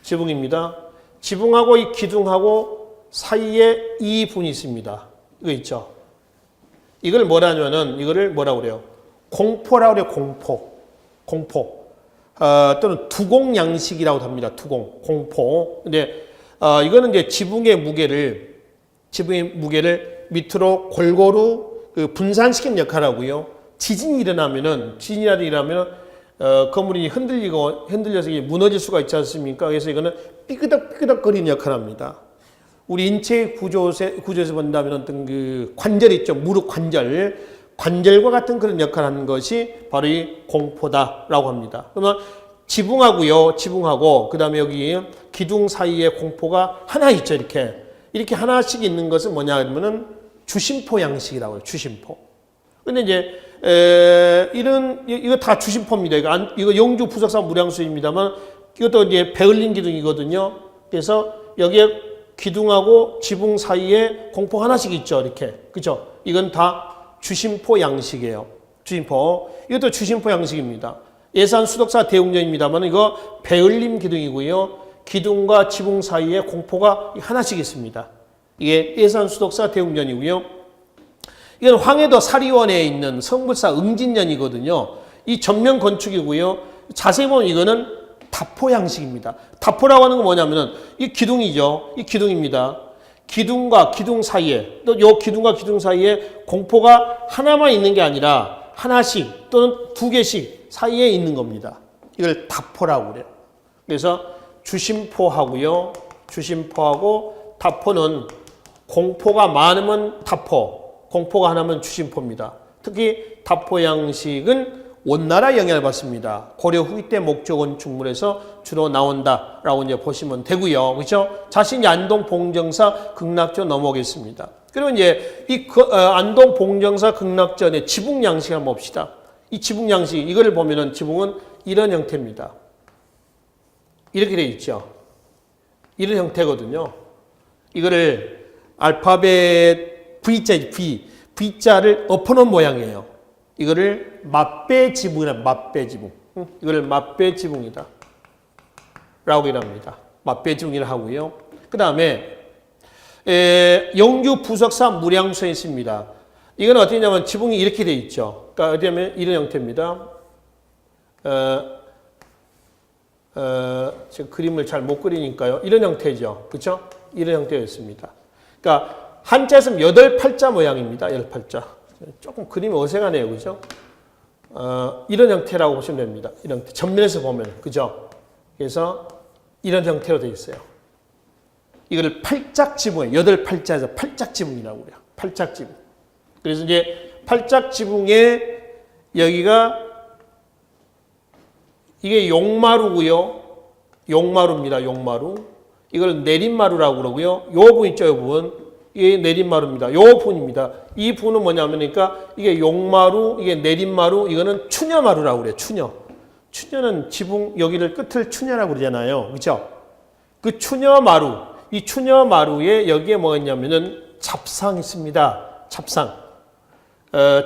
지붕입니다. 지붕하고 이 기둥하고 사이에 이 분이 있습니다. 이거 있죠. 이걸 뭐라냐면은 이거를 뭐라고 그래요? 공포라고 그래요. 공포. 또는 두공 양식이라고 합니다. 두공, 공포. 근데 이거는 이제 지붕의 무게를 밑으로 골고루 그 분산시키는 역할을 하고요. 지진이 일어나면은 건물이 흔들려서 무너질 수가 있지 않습니까? 그래서 이거는 삐그덕삐그덕거리는 역할을 합니다. 우리 인체 구조에서 본다면 어떤 그 관절 있죠. 무릎 관절과 같은 그런 역할을 하는 것이 바로 이 공포다라고 합니다. 그러면 지붕하고 그다음에 여기 기둥 사이에 공포가 하나 있죠. 이렇게 하나씩 있는 것은 뭐냐 하면은 주심포 양식이라고 해요. 주심포. 근데 이제 이거 다 주심포입니다. 이거 영주 부석사 무량수입니다만 이것도 이제 베을린 기둥이거든요. 그래서 여기에 기둥하고 지붕 사이에 공포 하나씩 있죠. 그죠? 이건 다 주심포 양식이에요. 주심포. 이것도 주심포 양식입니다. 예산 수덕사 대웅전입니다만 이거 베을림 기둥이고요. 기둥과 지붕 사이에 공포가 하나씩 있습니다. 이게 예산 수덕사 대웅전이고요. 이건 황해도 사리원에 있는 성불사 응진전이거든요. 이 전면 건축이고요. 자세히 보면 이거는 다포 양식입니다. 다포라고 하는 건 뭐냐면은 이 기둥이죠. 이 기둥입니다. 기둥과 기둥 사이에 또 요 기둥과 기둥 사이에 공포가 하나만 있는 게 아니라 하나씩 또는 두 개씩 사이에 있는 겁니다. 이걸 다포라고 그래요. 그래서 주심포하고요. 주심포하고 다포는 공포가 많으면 다포, 공포가 하나면 주심포입니다. 특히 다포 양식은 원나라 영향을 받습니다. 고려 후기 때 목조 건축물에서 주로 나온다라고 이제 보시면 되고요. 그렇죠? 자신이 안동 봉정사 극락전 넘어오겠습니다. 그리고 이제 이 안동 봉정사 극락전의 지붕 양식 한번 봅시다. 이 지붕 양식 이거를 보면은 지붕은 이런 형태입니다. 이렇게 돼 있죠. 이런 형태거든요. 이거를 알파벳 V자를 엎어놓은 모양이에요. 이거를 맞배 지붕이라 맞배 지붕. 이거를 맞배 지붕이다. 라고 일합니다. 맞배 지붕이라 하고요. 그 다음에 영주 부석사 무량소에 있습니다. 이건 어떻게 되냐면 지붕이 이렇게 돼 있죠. 그러니까 어떻게 하면 이런 형태입니다. 지금 그림을 잘 못 그리니까요. 이런 형태죠. 그렇죠? 이런 형태였습니다. 그러니까 한자에서 8팔자 모양입니다. 8팔자. 조금 그림이 어색하네요. 그죠? 이런 형태라고 보시면 됩니다. 이런 형태. 전면에서 보면. 그죠? 그래서 이런 형태로 되어 있어요. 이거를 팔짝지붕이에요. 8팔자에서 팔짝지붕이라고 그래요. 팔짝지붕. 그래서 이제 팔짝지붕에 여기가 이게 용마루고요. 용마루입니다. 용마루. 이걸 내림마루라고 그러고요. 요 부분 있죠. 요 부분. 이게 내림마루입니다. 요 부분입니다. 이 부분은 뭐냐면 그러니까 이게 용마루, 이게 내림마루, 이거는 추녀마루라고 그래요. 추녀는 지붕 여기를 끝을 추녀라고 그러잖아요. 그렇죠? 그 추녀마루, 이 추녀마루에 여기에 뭐가 있냐면은 잡상이 있습니다. 잡상.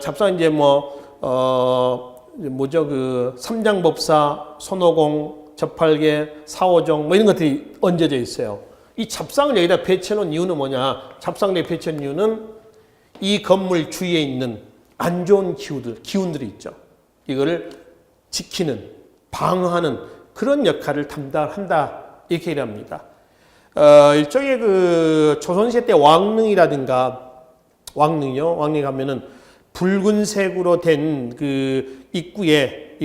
잡상 이제 뭐죠? 그 삼장법사, 손오공, 접팔계, 사오정 뭐 이런 것들이 얹어져 있어요. 이 잡상을 여기다 배치해놓은 이유는 뭐냐? 잡상에 배치한 이유는 이 건물 주위에 있는 안 좋은 기운들이 있죠. 이거를 지키는, 방어하는 그런 역할을 담당한다. 이렇게 얘기합니다. 일종의 그 조선시대 때 왕릉이라든가 왕릉이요. 왕릉에 가면은 붉은색으로 된 그 입구에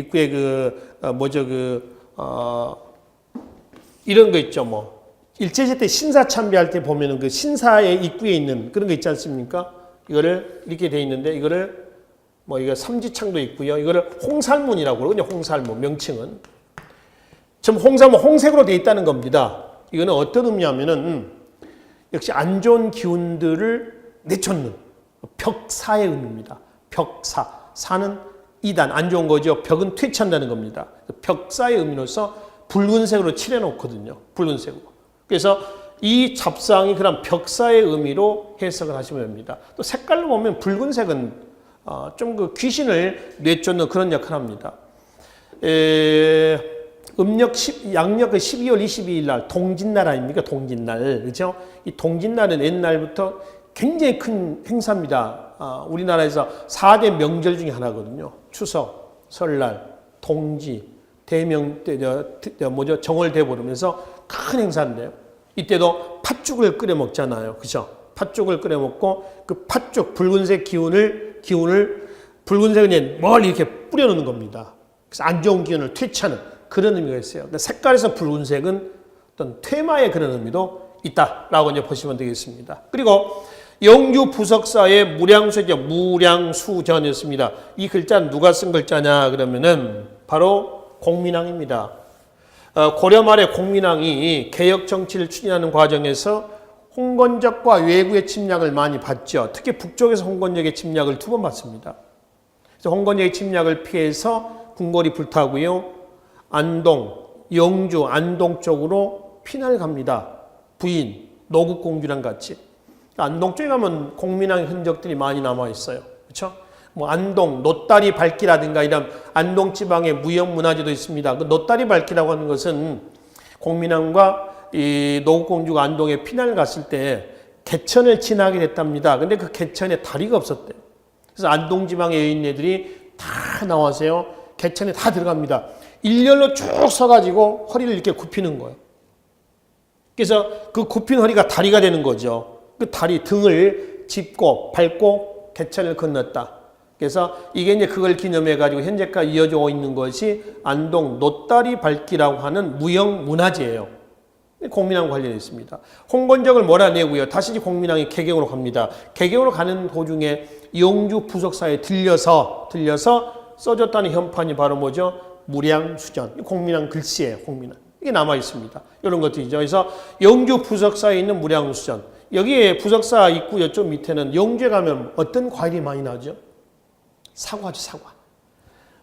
이런 거 있죠. 뭐 일제시대 때 신사 참배할 때 보면은 그 신사의 입구에 있는 그런 거 있지 않습니까? 이거를 이렇게 돼 있는데 이거를 이거 삼지창도 있고요. 이거를 홍살문이라고 그러거든요. 홍살문 명칭은 지금 홍살문 홍색으로 돼 있다는 겁니다. 이거는 어떤 의미냐면은 역시 안 좋은 기운들을 내쫓는 벽사의 의미입니다. 벽사. 사는 이단, 안 좋은 거죠. 벽은 퇴치한다는 겁니다. 벽사의 의미로서 붉은색으로 칠해놓거든요. 붉은색으로. 그래서 이 잡상이 그런 벽사의 의미로 해석을 하시면 됩니다. 또 색깔로 보면 붉은색은 좀 그 귀신을 내쫓는 그런 역할을 합니다. 양력 12월 22일 날 동짓날 아닙니까? 동짓날. 그죠? 이 동짓날은 옛날부터 굉장히 큰 행사입니다. 우리나라에서 4대 명절 중에 하나거든요. 추석, 설날, 동지, 정월대보름에서 큰 행사인데요. 이때도 팥죽을 끓여 먹잖아요. 그죠? 팥죽을 끓여 먹고 그 팥죽 붉은색 기운을 붉은색은 멀리 이렇게 뿌려놓는 겁니다. 그래서 안 좋은 기운을 퇴치하는 그런 의미가 있어요. 근데 색깔에서 붉은색은 어떤 퇴마의 그런 의미도 있다라고 이제 보시면 되겠습니다. 그리고 영주 부석사의 무량수죠. 무량수전이었습니다. 이 글자는 누가 쓴 글자냐 그러면은 바로 공민왕입니다. 고려 말에 공민왕이 개혁 정치를 추진하는 과정에서 홍건적과 외구의 침략을 많이 받죠. 특히 북쪽에서 홍건적의 침략을 2번 받습니다. 그래서 홍건적의 침략을 피해서 궁궐이 불타고요. 안동, 영주, 안동 쪽으로 피난을 갑니다. 부인, 노국공주랑 같이. 안동 쪽에 가면 공민왕의 흔적들이 많이 남아 있어요. 그렇죠? 뭐 안동, 노다리 밝기라든가 이런 안동 지방의 무형 문화재도 있습니다. 그 노다리 밝기라고 하는 것은 공민왕과 이 노국공주가 안동에 피난을 갔을 때 개천을 지나게 됐답니다. 근데 그 개천에 다리가 없었대요. 그래서 안동 지방의 여인네들이 다 나와서요. 개천에 다 들어갑니다. 일렬로 쭉 서가지고 허리를 이렇게 굽히는 거예요. 그래서 그 굽힌 허리가 다리가 되는 거죠. 그 다리 등을 짚고 밟고 개천을 건넜다. 그래서 이게 이제 그걸 기념해 가지고 현재까지 이어져 있는 것이 안동 노다리 밟기라고 하는 무형 문화재예요. 공민왕 관련해 있습니다. 홍건적을 몰아내고요. 다시 공민왕이 개경으로 갑니다. 개경으로 가는 도중에 영주 부석사에 들려서 써졌다는 현판이 바로 뭐죠? 무량수전. 공민왕 글씨예요. 공민왕. 이게 남아 있습니다. 이런 것들이죠. 그래서 영주 부석사에 있는 무량수전. 여기에 부석사 입구 이쪽 밑에는 영주에 가면 어떤 과일이 많이 나죠? 사과죠, 사과.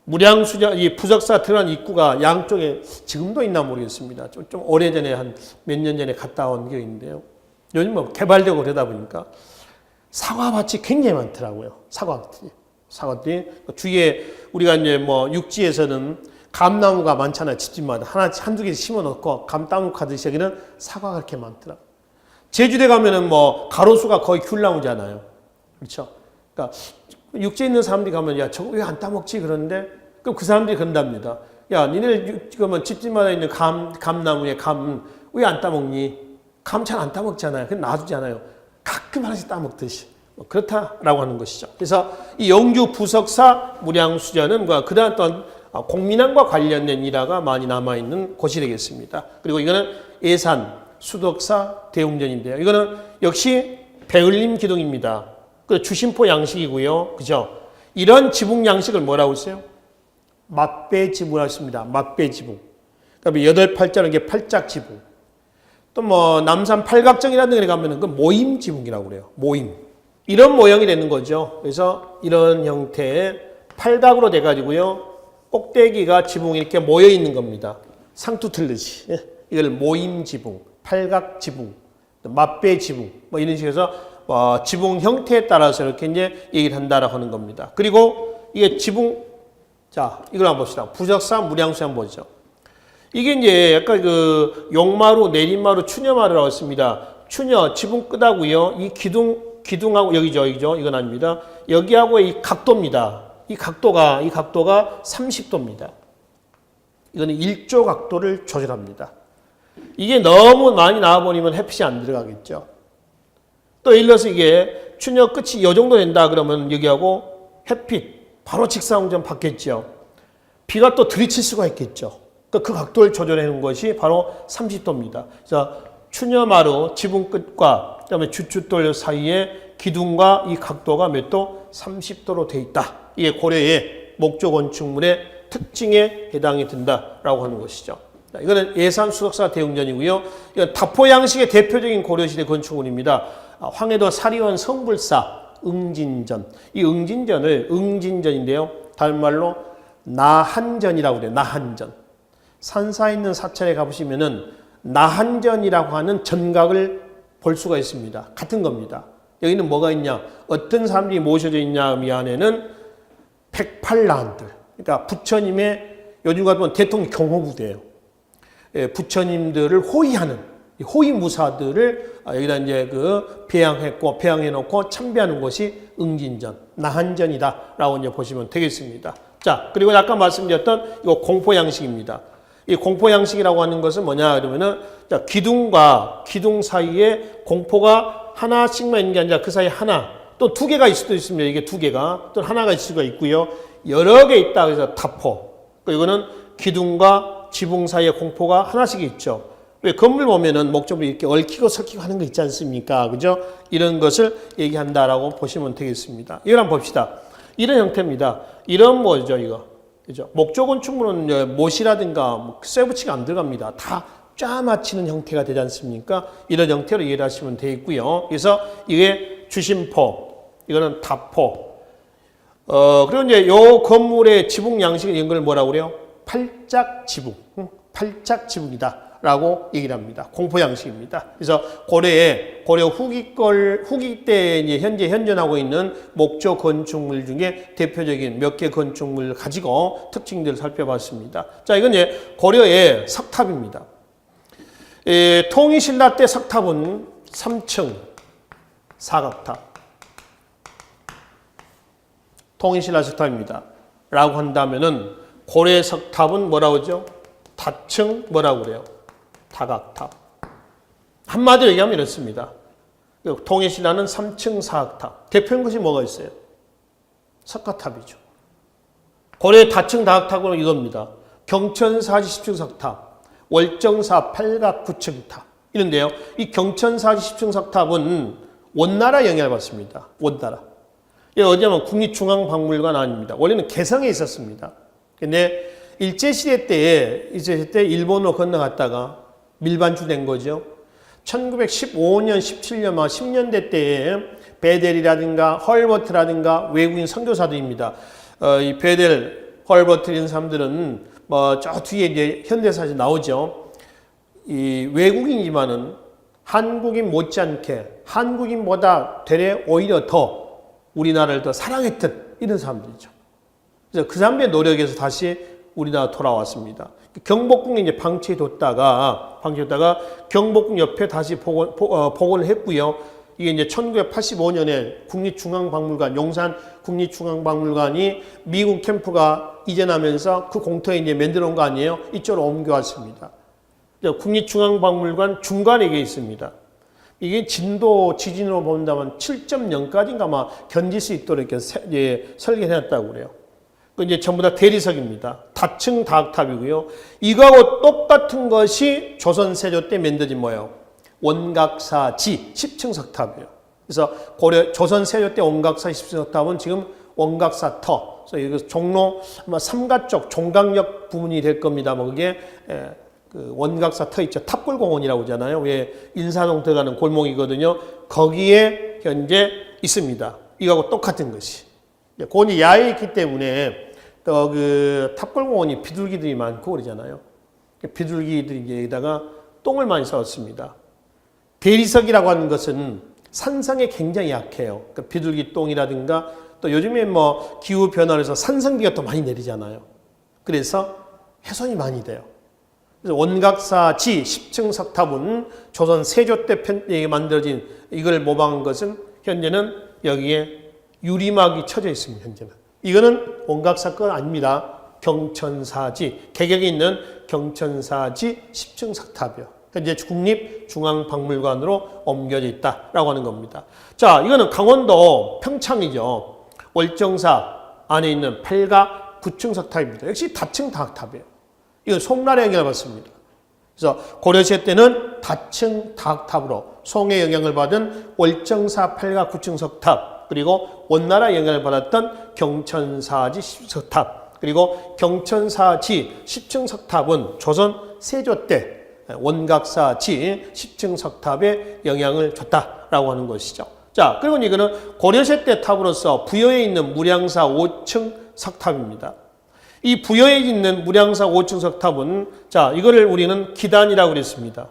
무량수전, 이 부석사 들어간 입구가 양쪽에 지금도 있나 모르겠습니다. 좀 오래전에 한 몇 년 전에 갔다 온 게 있는데요. 요즘 뭐 개발되고 그러다 보니까 사과밭이 굉장히 많더라고요. 사과밭이. 주위에 우리가 이제 뭐 육지에서는 감나무가 많잖아요. 집집마다. 한두 개 심어 놓고 감 따먹하듯이 여기는 사과가 그렇게 많더라고요. 제주도에 가면은 뭐 가로수가 거의 귤나무잖아요. 그렇죠? 그러니까 육지에 있는 사람들이 가면 야 저거 왜 안 따먹지 그러는데 그럼 그 사람들이 그런답니다. 야 니네 그러면 집집마다 있는 감나무에 감 왜 안 따먹니? 감 잘 안 따먹잖아요. 그냥 놔두잖아요. 가끔 하나씩 따먹듯이 뭐 그렇다라고 하는 것이죠. 그래서 이 영주 부석사 무량수전은 그다음 어떤 공민왕과 관련된 일화가 많이 남아 있는 곳이 되겠습니다. 그리고 이거는 예산 수덕사 대웅전인데요. 이거는 역시 배을림 기둥입니다. 그 주심포 양식이고요. 그죠? 이런 지붕 양식을 뭐라고 했어요? 맞배 지붕이라고 했습니다. 맞배 지붕. 그러니까 8팔자는 게 팔짝 지붕. 또 뭐 남산 팔각정이라는 데 가면은 그 모임 지붕이라고 그래요. 모임. 이런 모양이 되는 거죠. 그래서 이런 형태의 팔각으로 돼 가지고요. 꼭대기가 지붕이 이렇게 모여 있는 겁니다. 상투 틀듯이. 이걸 모임 지붕, 팔각 지붕, 맞배 지붕 뭐 이런 식으로 해서 지붕 형태에 따라서 이렇게 이제 얘기를 한다라고 하는 겁니다. 그리고 이게 지붕, 자, 이걸 한번 봅시다. 부석사 무량수 한번 보죠. 이게 이제 약간 그 용마루, 내림마루, 추녀마루라고 했습니다. 추녀, 지붕 끝하고요. 이 기둥하고 여기죠. 이건 아닙니다. 여기하고 이 각도입니다. 이 각도가 30도입니다. 이거는 1조 각도를 조절합니다. 이게 너무 많이 나와버리면 햇빛이 안 들어가겠죠. 또 예를 들어서 이게 추녀 끝이 이 정도 된다 그러면 여기하고 햇빛 바로 직사광선 받겠죠. 비가 또 들이칠 수가 있겠죠. 그 각도를 조절하는 것이 바로 30도입니다. 그래서 추녀마루 지붕 끝과 그다음에 주춧돌 사이에 기둥과 이 각도가 몇 도? 30도로 돼 있다. 이게 고려의 목조 건축물의 특징에 해당이 된다라고 하는 것이죠. 이거는 예산 수석사 대웅전이고요. 이건 다포 양식의 대표적인 고려시대 건축물입니다. 황해도 사리원 성불사 응진전. 이 응진전인데요. 다른 말로 나한전이라고 그래요. 나한전. 산사에 있는 사찰에 가보시면은 나한전이라고 하는 전각을 볼 수가 있습니다. 같은 겁니다. 여기는 뭐가 있냐? 어떤 사람들이 모셔져 있냐? 이 안에는 108나한들. 그러니까 부처님의 요즘 같으면 대통령 경호부대예요. 부처님들을 호위하는 호위무사들을 여기다 이제 그 배양했고 배양해 놓고 참배하는 곳이 응진전, 나한전이다라고 이제 보시면 되겠습니다. 자, 그리고 아까 말씀드렸던 이거 공포 양식입니다. 이 공포 양식이라고 하는 것은 뭐냐 그러면은 자, 기둥과 기둥 사이에 공포가 하나씩만 있는 게 아니라 그 사이에 하나 또 두 개가 있을 수도 있습니다. 이게 두 개가 또 하나가 있을 수가 있고요. 여러 개 있다 그래서 타포. 이거는 기둥과 지붕 사이에 공포가 하나씩 있죠. 왜 건물 보면은 목적으로 이렇게 얽히고 설키고 하는 거 있지 않습니까? 그죠? 이런 것을 얘기한다라고 보시면 되겠습니다. 이걸 한번 봅시다. 이런 형태입니다. 이런 뭐죠, 이거? 그죠? 목조 건축물은 못이라든가 쇠붙이가 안 들어갑니다. 다 짜맞히는 형태가 되지 않습니까? 이런 형태로 이해를 하시면 되겠고요. 그래서 이게 주심포, 이거는 다포. 그리고 이제 요 건물의 지붕 양식을 이런 걸 뭐라고 그래요? 팔짝 지붕. 팔짝 지붕이다. 라고 얘기를 합니다. 공포 양식입니다. 그래서 고려 후기 때 이제 현재 현존하고 있는 목조 건축물 중에 대표적인 몇 개 건축물을 가지고 특징들을 살펴봤습니다. 자, 이건 이제 고려의 석탑입니다. 통일신라 때 석탑은 3층 사각탑. 통일신라 석탑입니다. 라고 한다면은 고려 석탑은 뭐라고 하죠? 다층 뭐라고 그래요? 다각탑. 한마디로 얘기하면 이렇습니다. 통일신라는 3층 사각탑. 대표인 것이 뭐가 있어요? 석가탑이죠. 고려의 다층 다각탑은 이겁니다. 경천사지 10층 석탑, 월정사 8각 9층탑. 이런데요. 이 경천사지 10층 석탑은 원나라 영향을 받습니다. 원나라. 이게 어디냐면 국립중앙박물관 아닙니다. 원래는 개성에 있었습니다. 근데 일제시대 때 일본으로 건너갔다가 밀반주된 거죠. 1915년, 17년, 10년대 때에 베델이라든가 헐버트라든가 외국인 선교사들입니다. 이 베델, 헐버트 이런 사람들은 저 뒤에 이제 현대사에서 나오죠. 이 외국인이지만은 한국인 못지않게 한국인보다 되레 오히려 더 우리나라를 더 사랑했던 이런 사람들이죠. 그래서 그 사람들의 노력에서 다시 우리나라 돌아왔습니다. 경복궁에 이제 방치해뒀다가 경복궁 옆에 다시 복원을 했고요. 이게 이제 1985년에 국립중앙박물관, 용산 국립중앙박물관이 미국 캠프가 이전하면서 그 공터에 이제 만들어 온 거 아니에요? 이쪽으로 옮겨왔습니다. 국립중앙박물관 중간에 이게 있습니다. 이게 진도 지진으로 본다면 7.0까지인가 아마 견딜 수 있도록 이렇게 설계해놨다고 그래요. 그 이제 전부 다 대리석입니다. 다층 다각탑이고요. 이거하고 똑같은 것이 조선 세조 때 만들어진 뭐예요? 원각사지 10층 석탑이에요. 그래서 고려 조선 세조 때 원각사 10층 석탑은 지금 원각사터. 그래서 이거 종로 아마 삼가 쪽 종강역 부분이 될 겁니다. 뭐 그게 그 원각사터 있죠. 탑골공원이라고 하잖아요. 왜 인사동 들어가는 골목이거든요. 거기에 현재 있습니다. 이거하고 똑같은 것이. 그건 야외에 있기 때문에 또 그 탑골공원이 비둘기들이 많고 그러잖아요. 비둘기들이 여기다가 똥을 많이 싸웠습니다. 대리석이라고 하는 것은 산성에 굉장히 약해요. 그러니까 비둘기 똥이라든가 또 요즘에 뭐 기후 변화로 해서 산성비가 또 많이 내리잖아요. 그래서 훼손이 많이 돼요. 그래서 원각사지 10층 석탑은 조선 세조 때 만들어진 이걸 모방한 것은 현재는 여기에 유리막이 쳐져 있습니다. 현재는. 이거는 원각사 건 아닙니다. 경천사지, 개경에 있는 경천사지 10층 석탑이요. 이제 국립중앙박물관으로 옮겨져 있다라고 하는 겁니다. 자, 이거는 강원도 평창이죠. 월정사 안에 있는 8가 9층 석탑입니다. 역시 다층 다각탑이에요. 이건 송나라 영향을 받습니다. 그래서 고려시대 때는 다층 다각탑으로 송의 영향을 받은 월정사 8가 9층 석탑, 그리고 원나라 영향을 받았던 경천사지 10층 석탑, 그리고 경천사지 10층 석탑은 조선 세조 때 원각사지 10층 석탑에 영향을 줬다라고 하는 것이죠. 자, 그리고 이거는 고려시대 때 탑으로서 부여에 있는 무량사 5층 석탑입니다. 이 부여에 있는 무량사 5층 석탑은 자, 이거를 우리는 기단이라고 그랬습니다.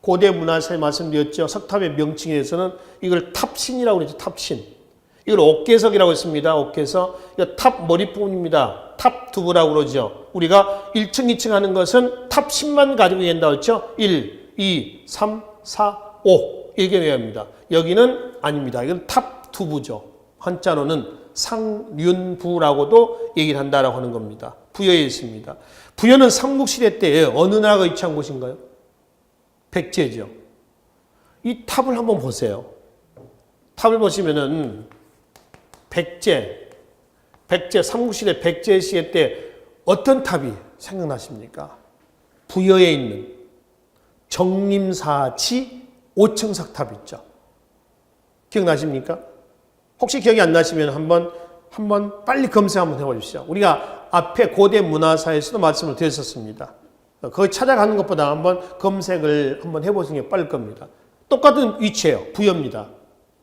고대 문화사에 말씀드렸죠. 석탑의 명칭에서는 이걸 탑신이라고 그랬죠. 탑신. 이걸 옥계석이라고 했습니다. 옥계석. 이거 탑 머리 부분입니다. 탑 두부라고 그러죠. 우리가 1층, 2층 하는 것은 탑신만 가지고 얘기한다고 했죠. 1, 2, 3, 4, 5. 이렇게 외웁니다. 여기는 아닙니다. 이건 탑투부죠. 한자로는 상륜부라고도 얘기를 한다라고 하는 겁니다. 부여에 있습니다. 부여는 삼국시대 때 어느 나라가 위치한 곳인가요? 백제죠. 이 탑을 한번 보세요. 탑을 보시면은 백제 삼국시대 백제 시대 때 어떤 탑이 생각나십니까? 부여에 있는 정림사지 5층석 탑 있죠. 기억나십니까? 혹시 기억이 안 나시면 한번 빨리 검색 한번 해보십시오. 우리가 앞에 고대 문화사에서도 말씀을 드렸었습니다. 거기 찾아가는 것보다 한번 검색을 한번 해보시는 게 빠를 겁니다. 똑같은 위치예요. 부여입니다.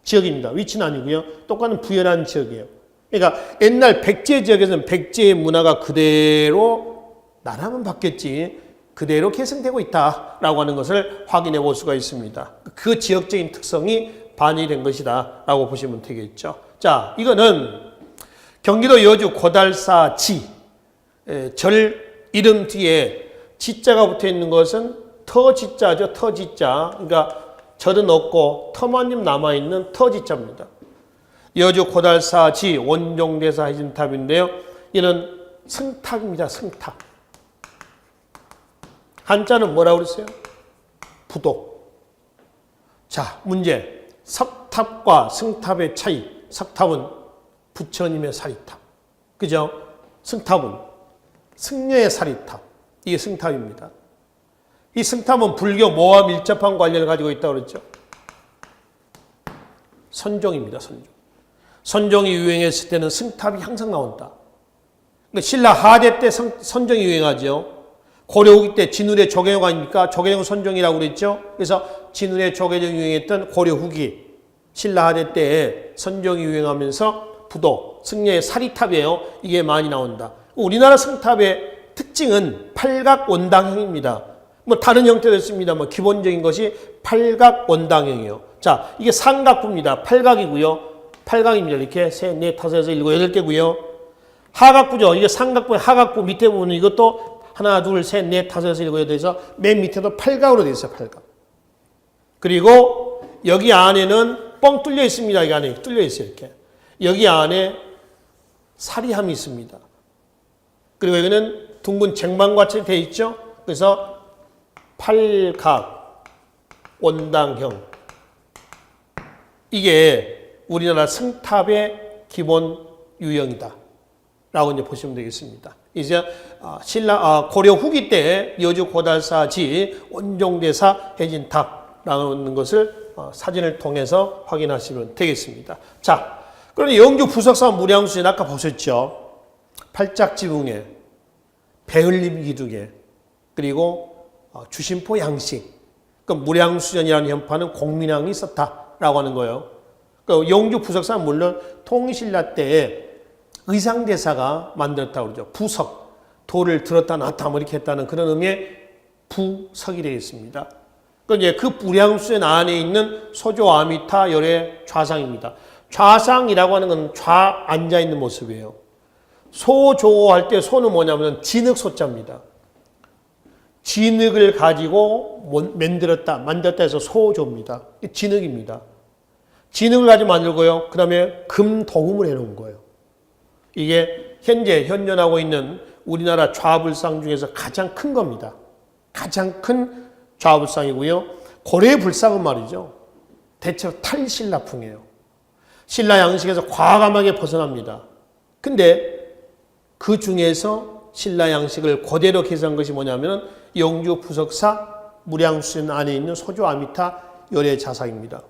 지역입니다. 위치는 아니고요. 똑같은 부여라는 지역이에요. 그러니까 옛날 백제 지역에서는 백제의 문화가 그대로 나라만 바뀌었지 그대로 계승되고 있다라고 하는 것을 확인해 볼 수가 있습니다. 그 지역적인 특성이 반영된 것이다 라고 보시면 되겠죠. 자, 이거는 경기도 여주 고달사 절 이름 뒤에 지자가 붙어 있는 것은 터지자죠. 터지자. 그러니까 절은 없고 터만님 남아있는 터지자입니다. 여주 고달사 원종대사 해진탑인데요. 이는 승탑입니다. 승탑. 한자는 뭐라고 그랬어요? 부도. 자, 문제. 석탑과 승탑의 차이. 석탑은 부처님의 사리탑. 그죠? 승탑은 승려의 사리탑. 이게 승탑입니다. 이 승탑은 불교 뭐와 밀접한 관련을 가지고 있다고 그랬죠? 선종입니다. 선종. 선종이 유행했을 때는 승탑이 항상 나온다. 그러니까 신라 하대 때 선종이 유행하죠. 고려 후기 때 진울의 조계종 아닙니까? 조계종 선종이라고 그랬죠. 그래서 진울의 조계종 유행했던 고려 후기 신라 하대 때 선종이 유행하면서 부도, 승려의 사리탑이에요. 이게 많이 나온다. 우리나라 승탑의 특징은 팔각원당형입니다. 뭐 다른 형태도 있습니다. 뭐 기본적인 것이 팔각원당형이에요. 자, 이게 삼각부입니다. 팔각이고요. 팔각입니다. 이렇게 셋, 넷, 다섯, 여섯, 일곱, 여덟 개고요. 하각부죠. 이게 삼각부의 하각부 밑에 부분은 이것도 하나, 둘, 셋, 넷, 다섯, 여섯, 일곱, 여덟에서 맨 밑에도 팔각으로 되어 있어요. 팔각. 그리고 여기 안에는 뻥 뚫려 있습니다. 여기 안에 뚫려 있어요. 이렇게. 여기 안에 사리함이 있습니다. 그리고 여기는 둥근 쟁반같이 되어 있죠. 그래서 팔각 원당형. 이게 우리나라 승탑의 기본 유형이다. 라고 이제 보시면 되겠습니다. 이제 고려 후기 때 여주 고달사지 원종대사 해진탑라는 것을 사진을 통해서 확인하시면 되겠습니다. 자, 그런데 영주 부석사 무량수전 아까 보셨죠? 팔짝지붕에 배흘림 기둥에 그리고 주심포 양식. 그 무량수전이라는 현판은 공민왕이 있었다라고 하는 거예요. 그 영주 부석사는 물론 통신라 때에 의상대사가 만들었다고 그러죠. 부석, 돌을 들었다 놨다 뭐 이렇게 했다는 그런 의미의 부석이 되어 있습니다. 그 무량수전 안에 있는 소조 아미타 열의 좌상입니다. 좌상이라고 하는 건 좌 앉아있는 모습이에요. 소조할 때 소는 뭐냐면 진흙소자입니다. 진흙을 가지고 만들었다 해서 소조입니다. 진흙입니다. 진흙을 가지고 만들고요. 그 다음에 금도금을 해놓은 거예요. 이게 현재 현존하고 있는 우리나라 좌불상 중에서 가장 큰 겁니다. 가장 큰 좌불상이고요. 고려의 불상은 말이죠. 대체로 탈신라풍이에요. 신라 양식에서 과감하게 벗어납니다. 근데 그 중에서 신라 양식을 그대로 계승한 것이 뭐냐면 영주 부석사 무량수전 안에 있는 소조 아미타 열의 자상입니다.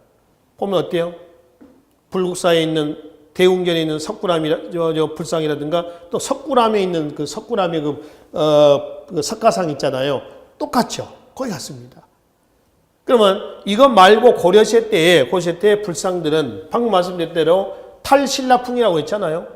보면 어때요? 불국사에 있는 대웅전에 있는 불상이라든가 또 석굴암에 있는 그 석굴암의 그 석가상 있잖아요. 똑같죠. 거의 같습니다. 그러면 이것 말고 고려시대 때 불상들은 방금 말씀드린 대로 탈신라풍이라고 했잖아요.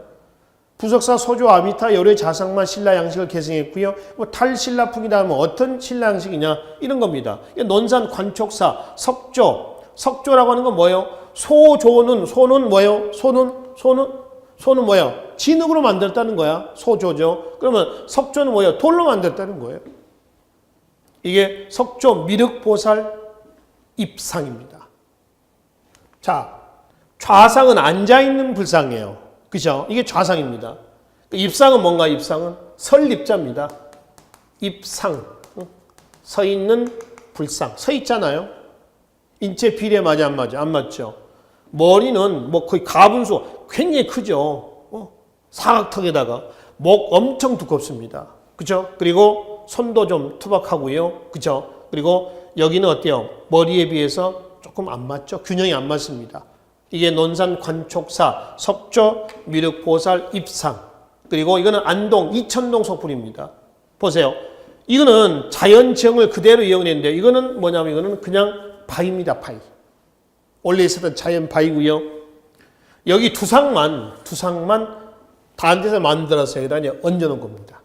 부석사 소조 아미타 열의 자상만 신라 양식을 계승했고요. 뭐 탈신라풍이다 하면 어떤 신라 양식이냐 이런 겁니다. 논산 관촉사 석조라고 하는 건 뭐예요? 소는 뭐예요? 소는 뭐예요? 진흙으로 만들었다는 거야. 소조죠. 그러면 석조는 뭐예요? 돌로 만들었다는 거예요. 이게 석조 미륵보살 입상입니다. 자, 좌상은 앉아있는 불상이에요. 그죠? 이게 좌상입니다. 입상은 뭔가 입상은 설립자입니다. 입상. 서 있는 불상. 서 있잖아요. 인체 비례 맞아 안 맞아? 안 맞죠. 머리는 뭐 거의 가분수 굉장히 크죠. 사각턱에다가 목 엄청 두껍습니다. 그죠? 그리고 손도 좀 투박하고요. 그죠? 그리고 여기는 어때요? 머리에 비해서 조금 안 맞죠? 균형이 안 맞습니다. 이게 논산 관촉사, 석조, 미륵보살, 입상. 그리고 이거는 안동, 이천동 소풀입니다. 보세요. 이거는 자연지형을 그대로 이용했는데 이거는 뭐냐면 이거는 그냥 바위입니다. 바위. 원래 있었던 자연 바위고요. 여기 두상만 다른 데서 만들어서 여기다 얹어놓은 겁니다.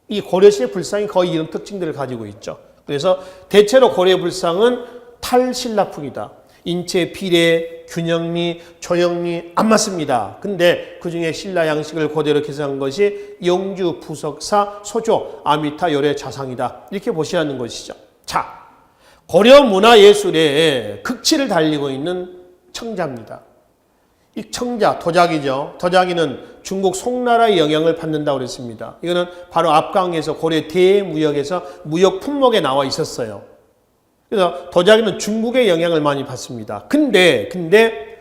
이 고려시의 불상이 거의 이런 특징들을 가지고 있죠. 그래서 대체로 고려 불상은 탈신라풍이다. 인체 비례, 균형미, 조형미 안 맞습니다. 근데 그중에 신라 양식을 그대로 개성한 것이 영주, 부석사, 소조, 아미타, 요래, 자상이다. 이렇게 보시라는 것이죠. 자, 고려 문화예술의 극치를 달리고 있는 청자입니다. 이 청자, 도자기죠. 도자기는 중국 송나라의 영향을 받는다고 그랬습니다. 이거는 바로 앞강에서 고려 대무역에서 무역 품목에 나와 있었어요. 그래서 도자기는 중국의 영향을 많이 받습니다. 근데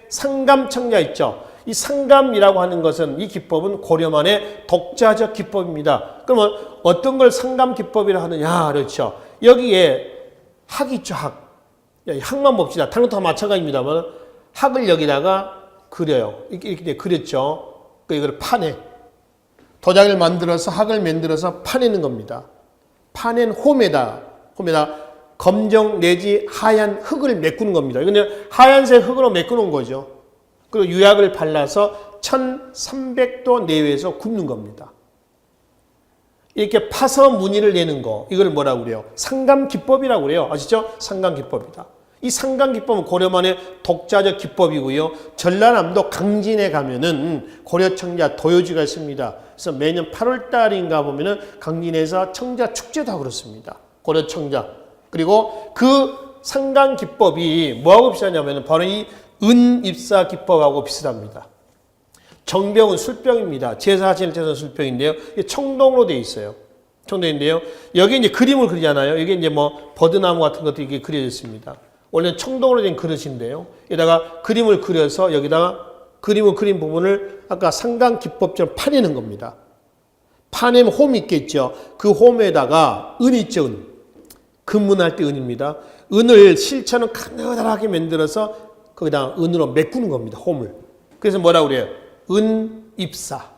상감청자 있죠. 이 상감이라고 하는 것은 이 기법은 고려만의 독자적 기법입니다. 그러면 어떤 걸 상감 기법이라 하느냐 그렇죠. 여기에 학이 있죠. 학만 봅시다. 다른 것도 마찬가지입니다만 학을 여기다가 그려요. 이렇게 그렸죠. 이걸 파내. 도자기를 만들어서 학을 만들어서 파내는 겁니다. 파낸 홈에다 검정 내지 하얀 흙을 메꾸는 겁니다. 이건 하얀색 흙으로 메꾸는 거죠. 그리고 유약을 발라서 1300도 내외에서 굽는 겁니다. 이렇게 파서 무늬를 내는 거, 이걸 뭐라고 그래요? 상감기법이라고 그래요. 아시죠? 상감기법이다. 이 상감기법은 고려만의 독자적 기법이고요. 전라남도 강진에 가면은 고려청자 도요지가 있습니다. 그래서 매년 8월 달인가 보면은 강진에서 청자 축제도 하고 그렇습니다. 고려청자. 그리고 그 상감기법이 뭐하고 비슷하냐면 바로 이 은입사 기법하고 비슷합니다. 정병은 술병입니다. 제사 지낼 때는 술병인데요. 청동으로 되어 있어요. 청동인데요. 여기 이제 그림을 그리잖아요. 여기 이제 뭐 버드나무 같은 것도 이게 그려져 있습니다. 원래는 청동으로 된 그릇인데요. 여기다가 그림을 그려서 여기다가 그림을 그린 부분을 아까 상강 기법처럼 파내는 겁니다. 파내면 홈이 있겠죠. 그 홈에다가 은 있죠. 은. 금문할 때 은입니다. 은을 실처럼 가느다랗게 만들어서 거기다 은으로 메꾸는 겁니다. 홈을. 그래서 뭐라고 그래요? 은입사.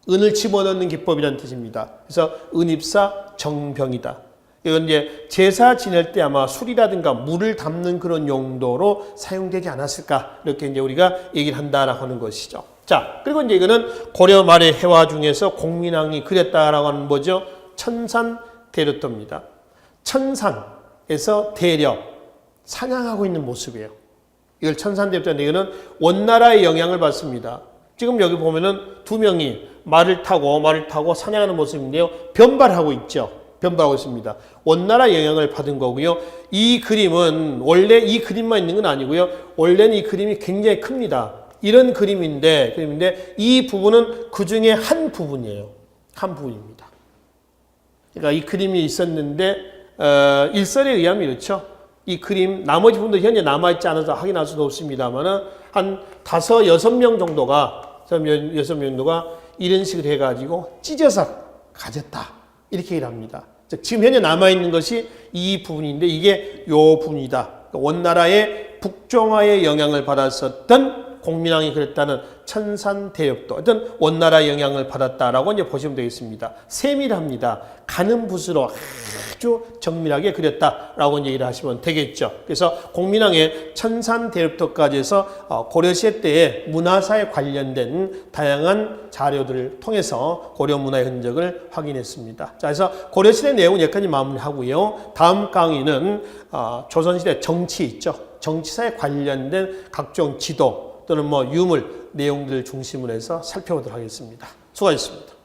은을 집어넣는 기법이라는 뜻입니다. 그래서 은입사 정병이다. 이건 이제 제사 지낼 때 아마 술이라든가 물을 담는 그런 용도로 사용되지 않았을까 이렇게 이제 우리가 얘기를 한다라고 하는 것이죠. 자, 그리고 이제 이거는 고려 말의 해화 중에서 공민왕이 그렸다라고 하는 뭐죠? 천산 대려도입니다. 천산에서 대려 사냥하고 있는 모습이에요. 이걸 천산 대려도인데 이거는 원나라의 영향을 받습니다. 지금 여기 보면은 두 명이 말을 타고 사냥하는 모습인데요. 변발하고 있죠. 변발하고 있습니다. 원나라 영향을 받은 거고요. 이 그림은 원래 이 그림만 있는 건 아니고요. 원래는 이 그림이 굉장히 큽니다. 이런 그림인데 이 부분은 그 중에 한 부분이에요. 한 부분입니다. 그러니까 이 그림이 있었는데 일설에 의하면 이렇죠. 이 그림 나머지 부분도 현재 남아있지 않아서 확인할 수도 없습니다만 한 5, 6명 정도가 이런 식으로 해가지고 찢어서 가졌다. 이렇게 얘기를 합니다. 지금 현재 남아있는 것이 이 부분인데 이게 요 부분이다. 원나라의 북종화의 영향을 받았었던 공민왕이 그랬다는 천산대엽도 어떤 원나라 영향을 받았다라고 이제 보시면 되겠습니다. 세밀합니다. 가는 붓으로 아주 정밀하게 그렸다라고 얘기를 하시면 되겠죠. 그래서 공민왕의 천산대엽도까지 해서 고려시대 때의 문화사에 관련된 다양한 자료들을 통해서 고려 문화의 흔적을 확인했습니다. 자, 그래서 고려시대 내용은 여기까지 마무리하고요. 다음 강의는 조선시대 정치 있죠. 정치사에 관련된 각종 지도 또는 유물 내용들을 중심으로 해서 살펴보도록 하겠습니다. 수고하셨습니다.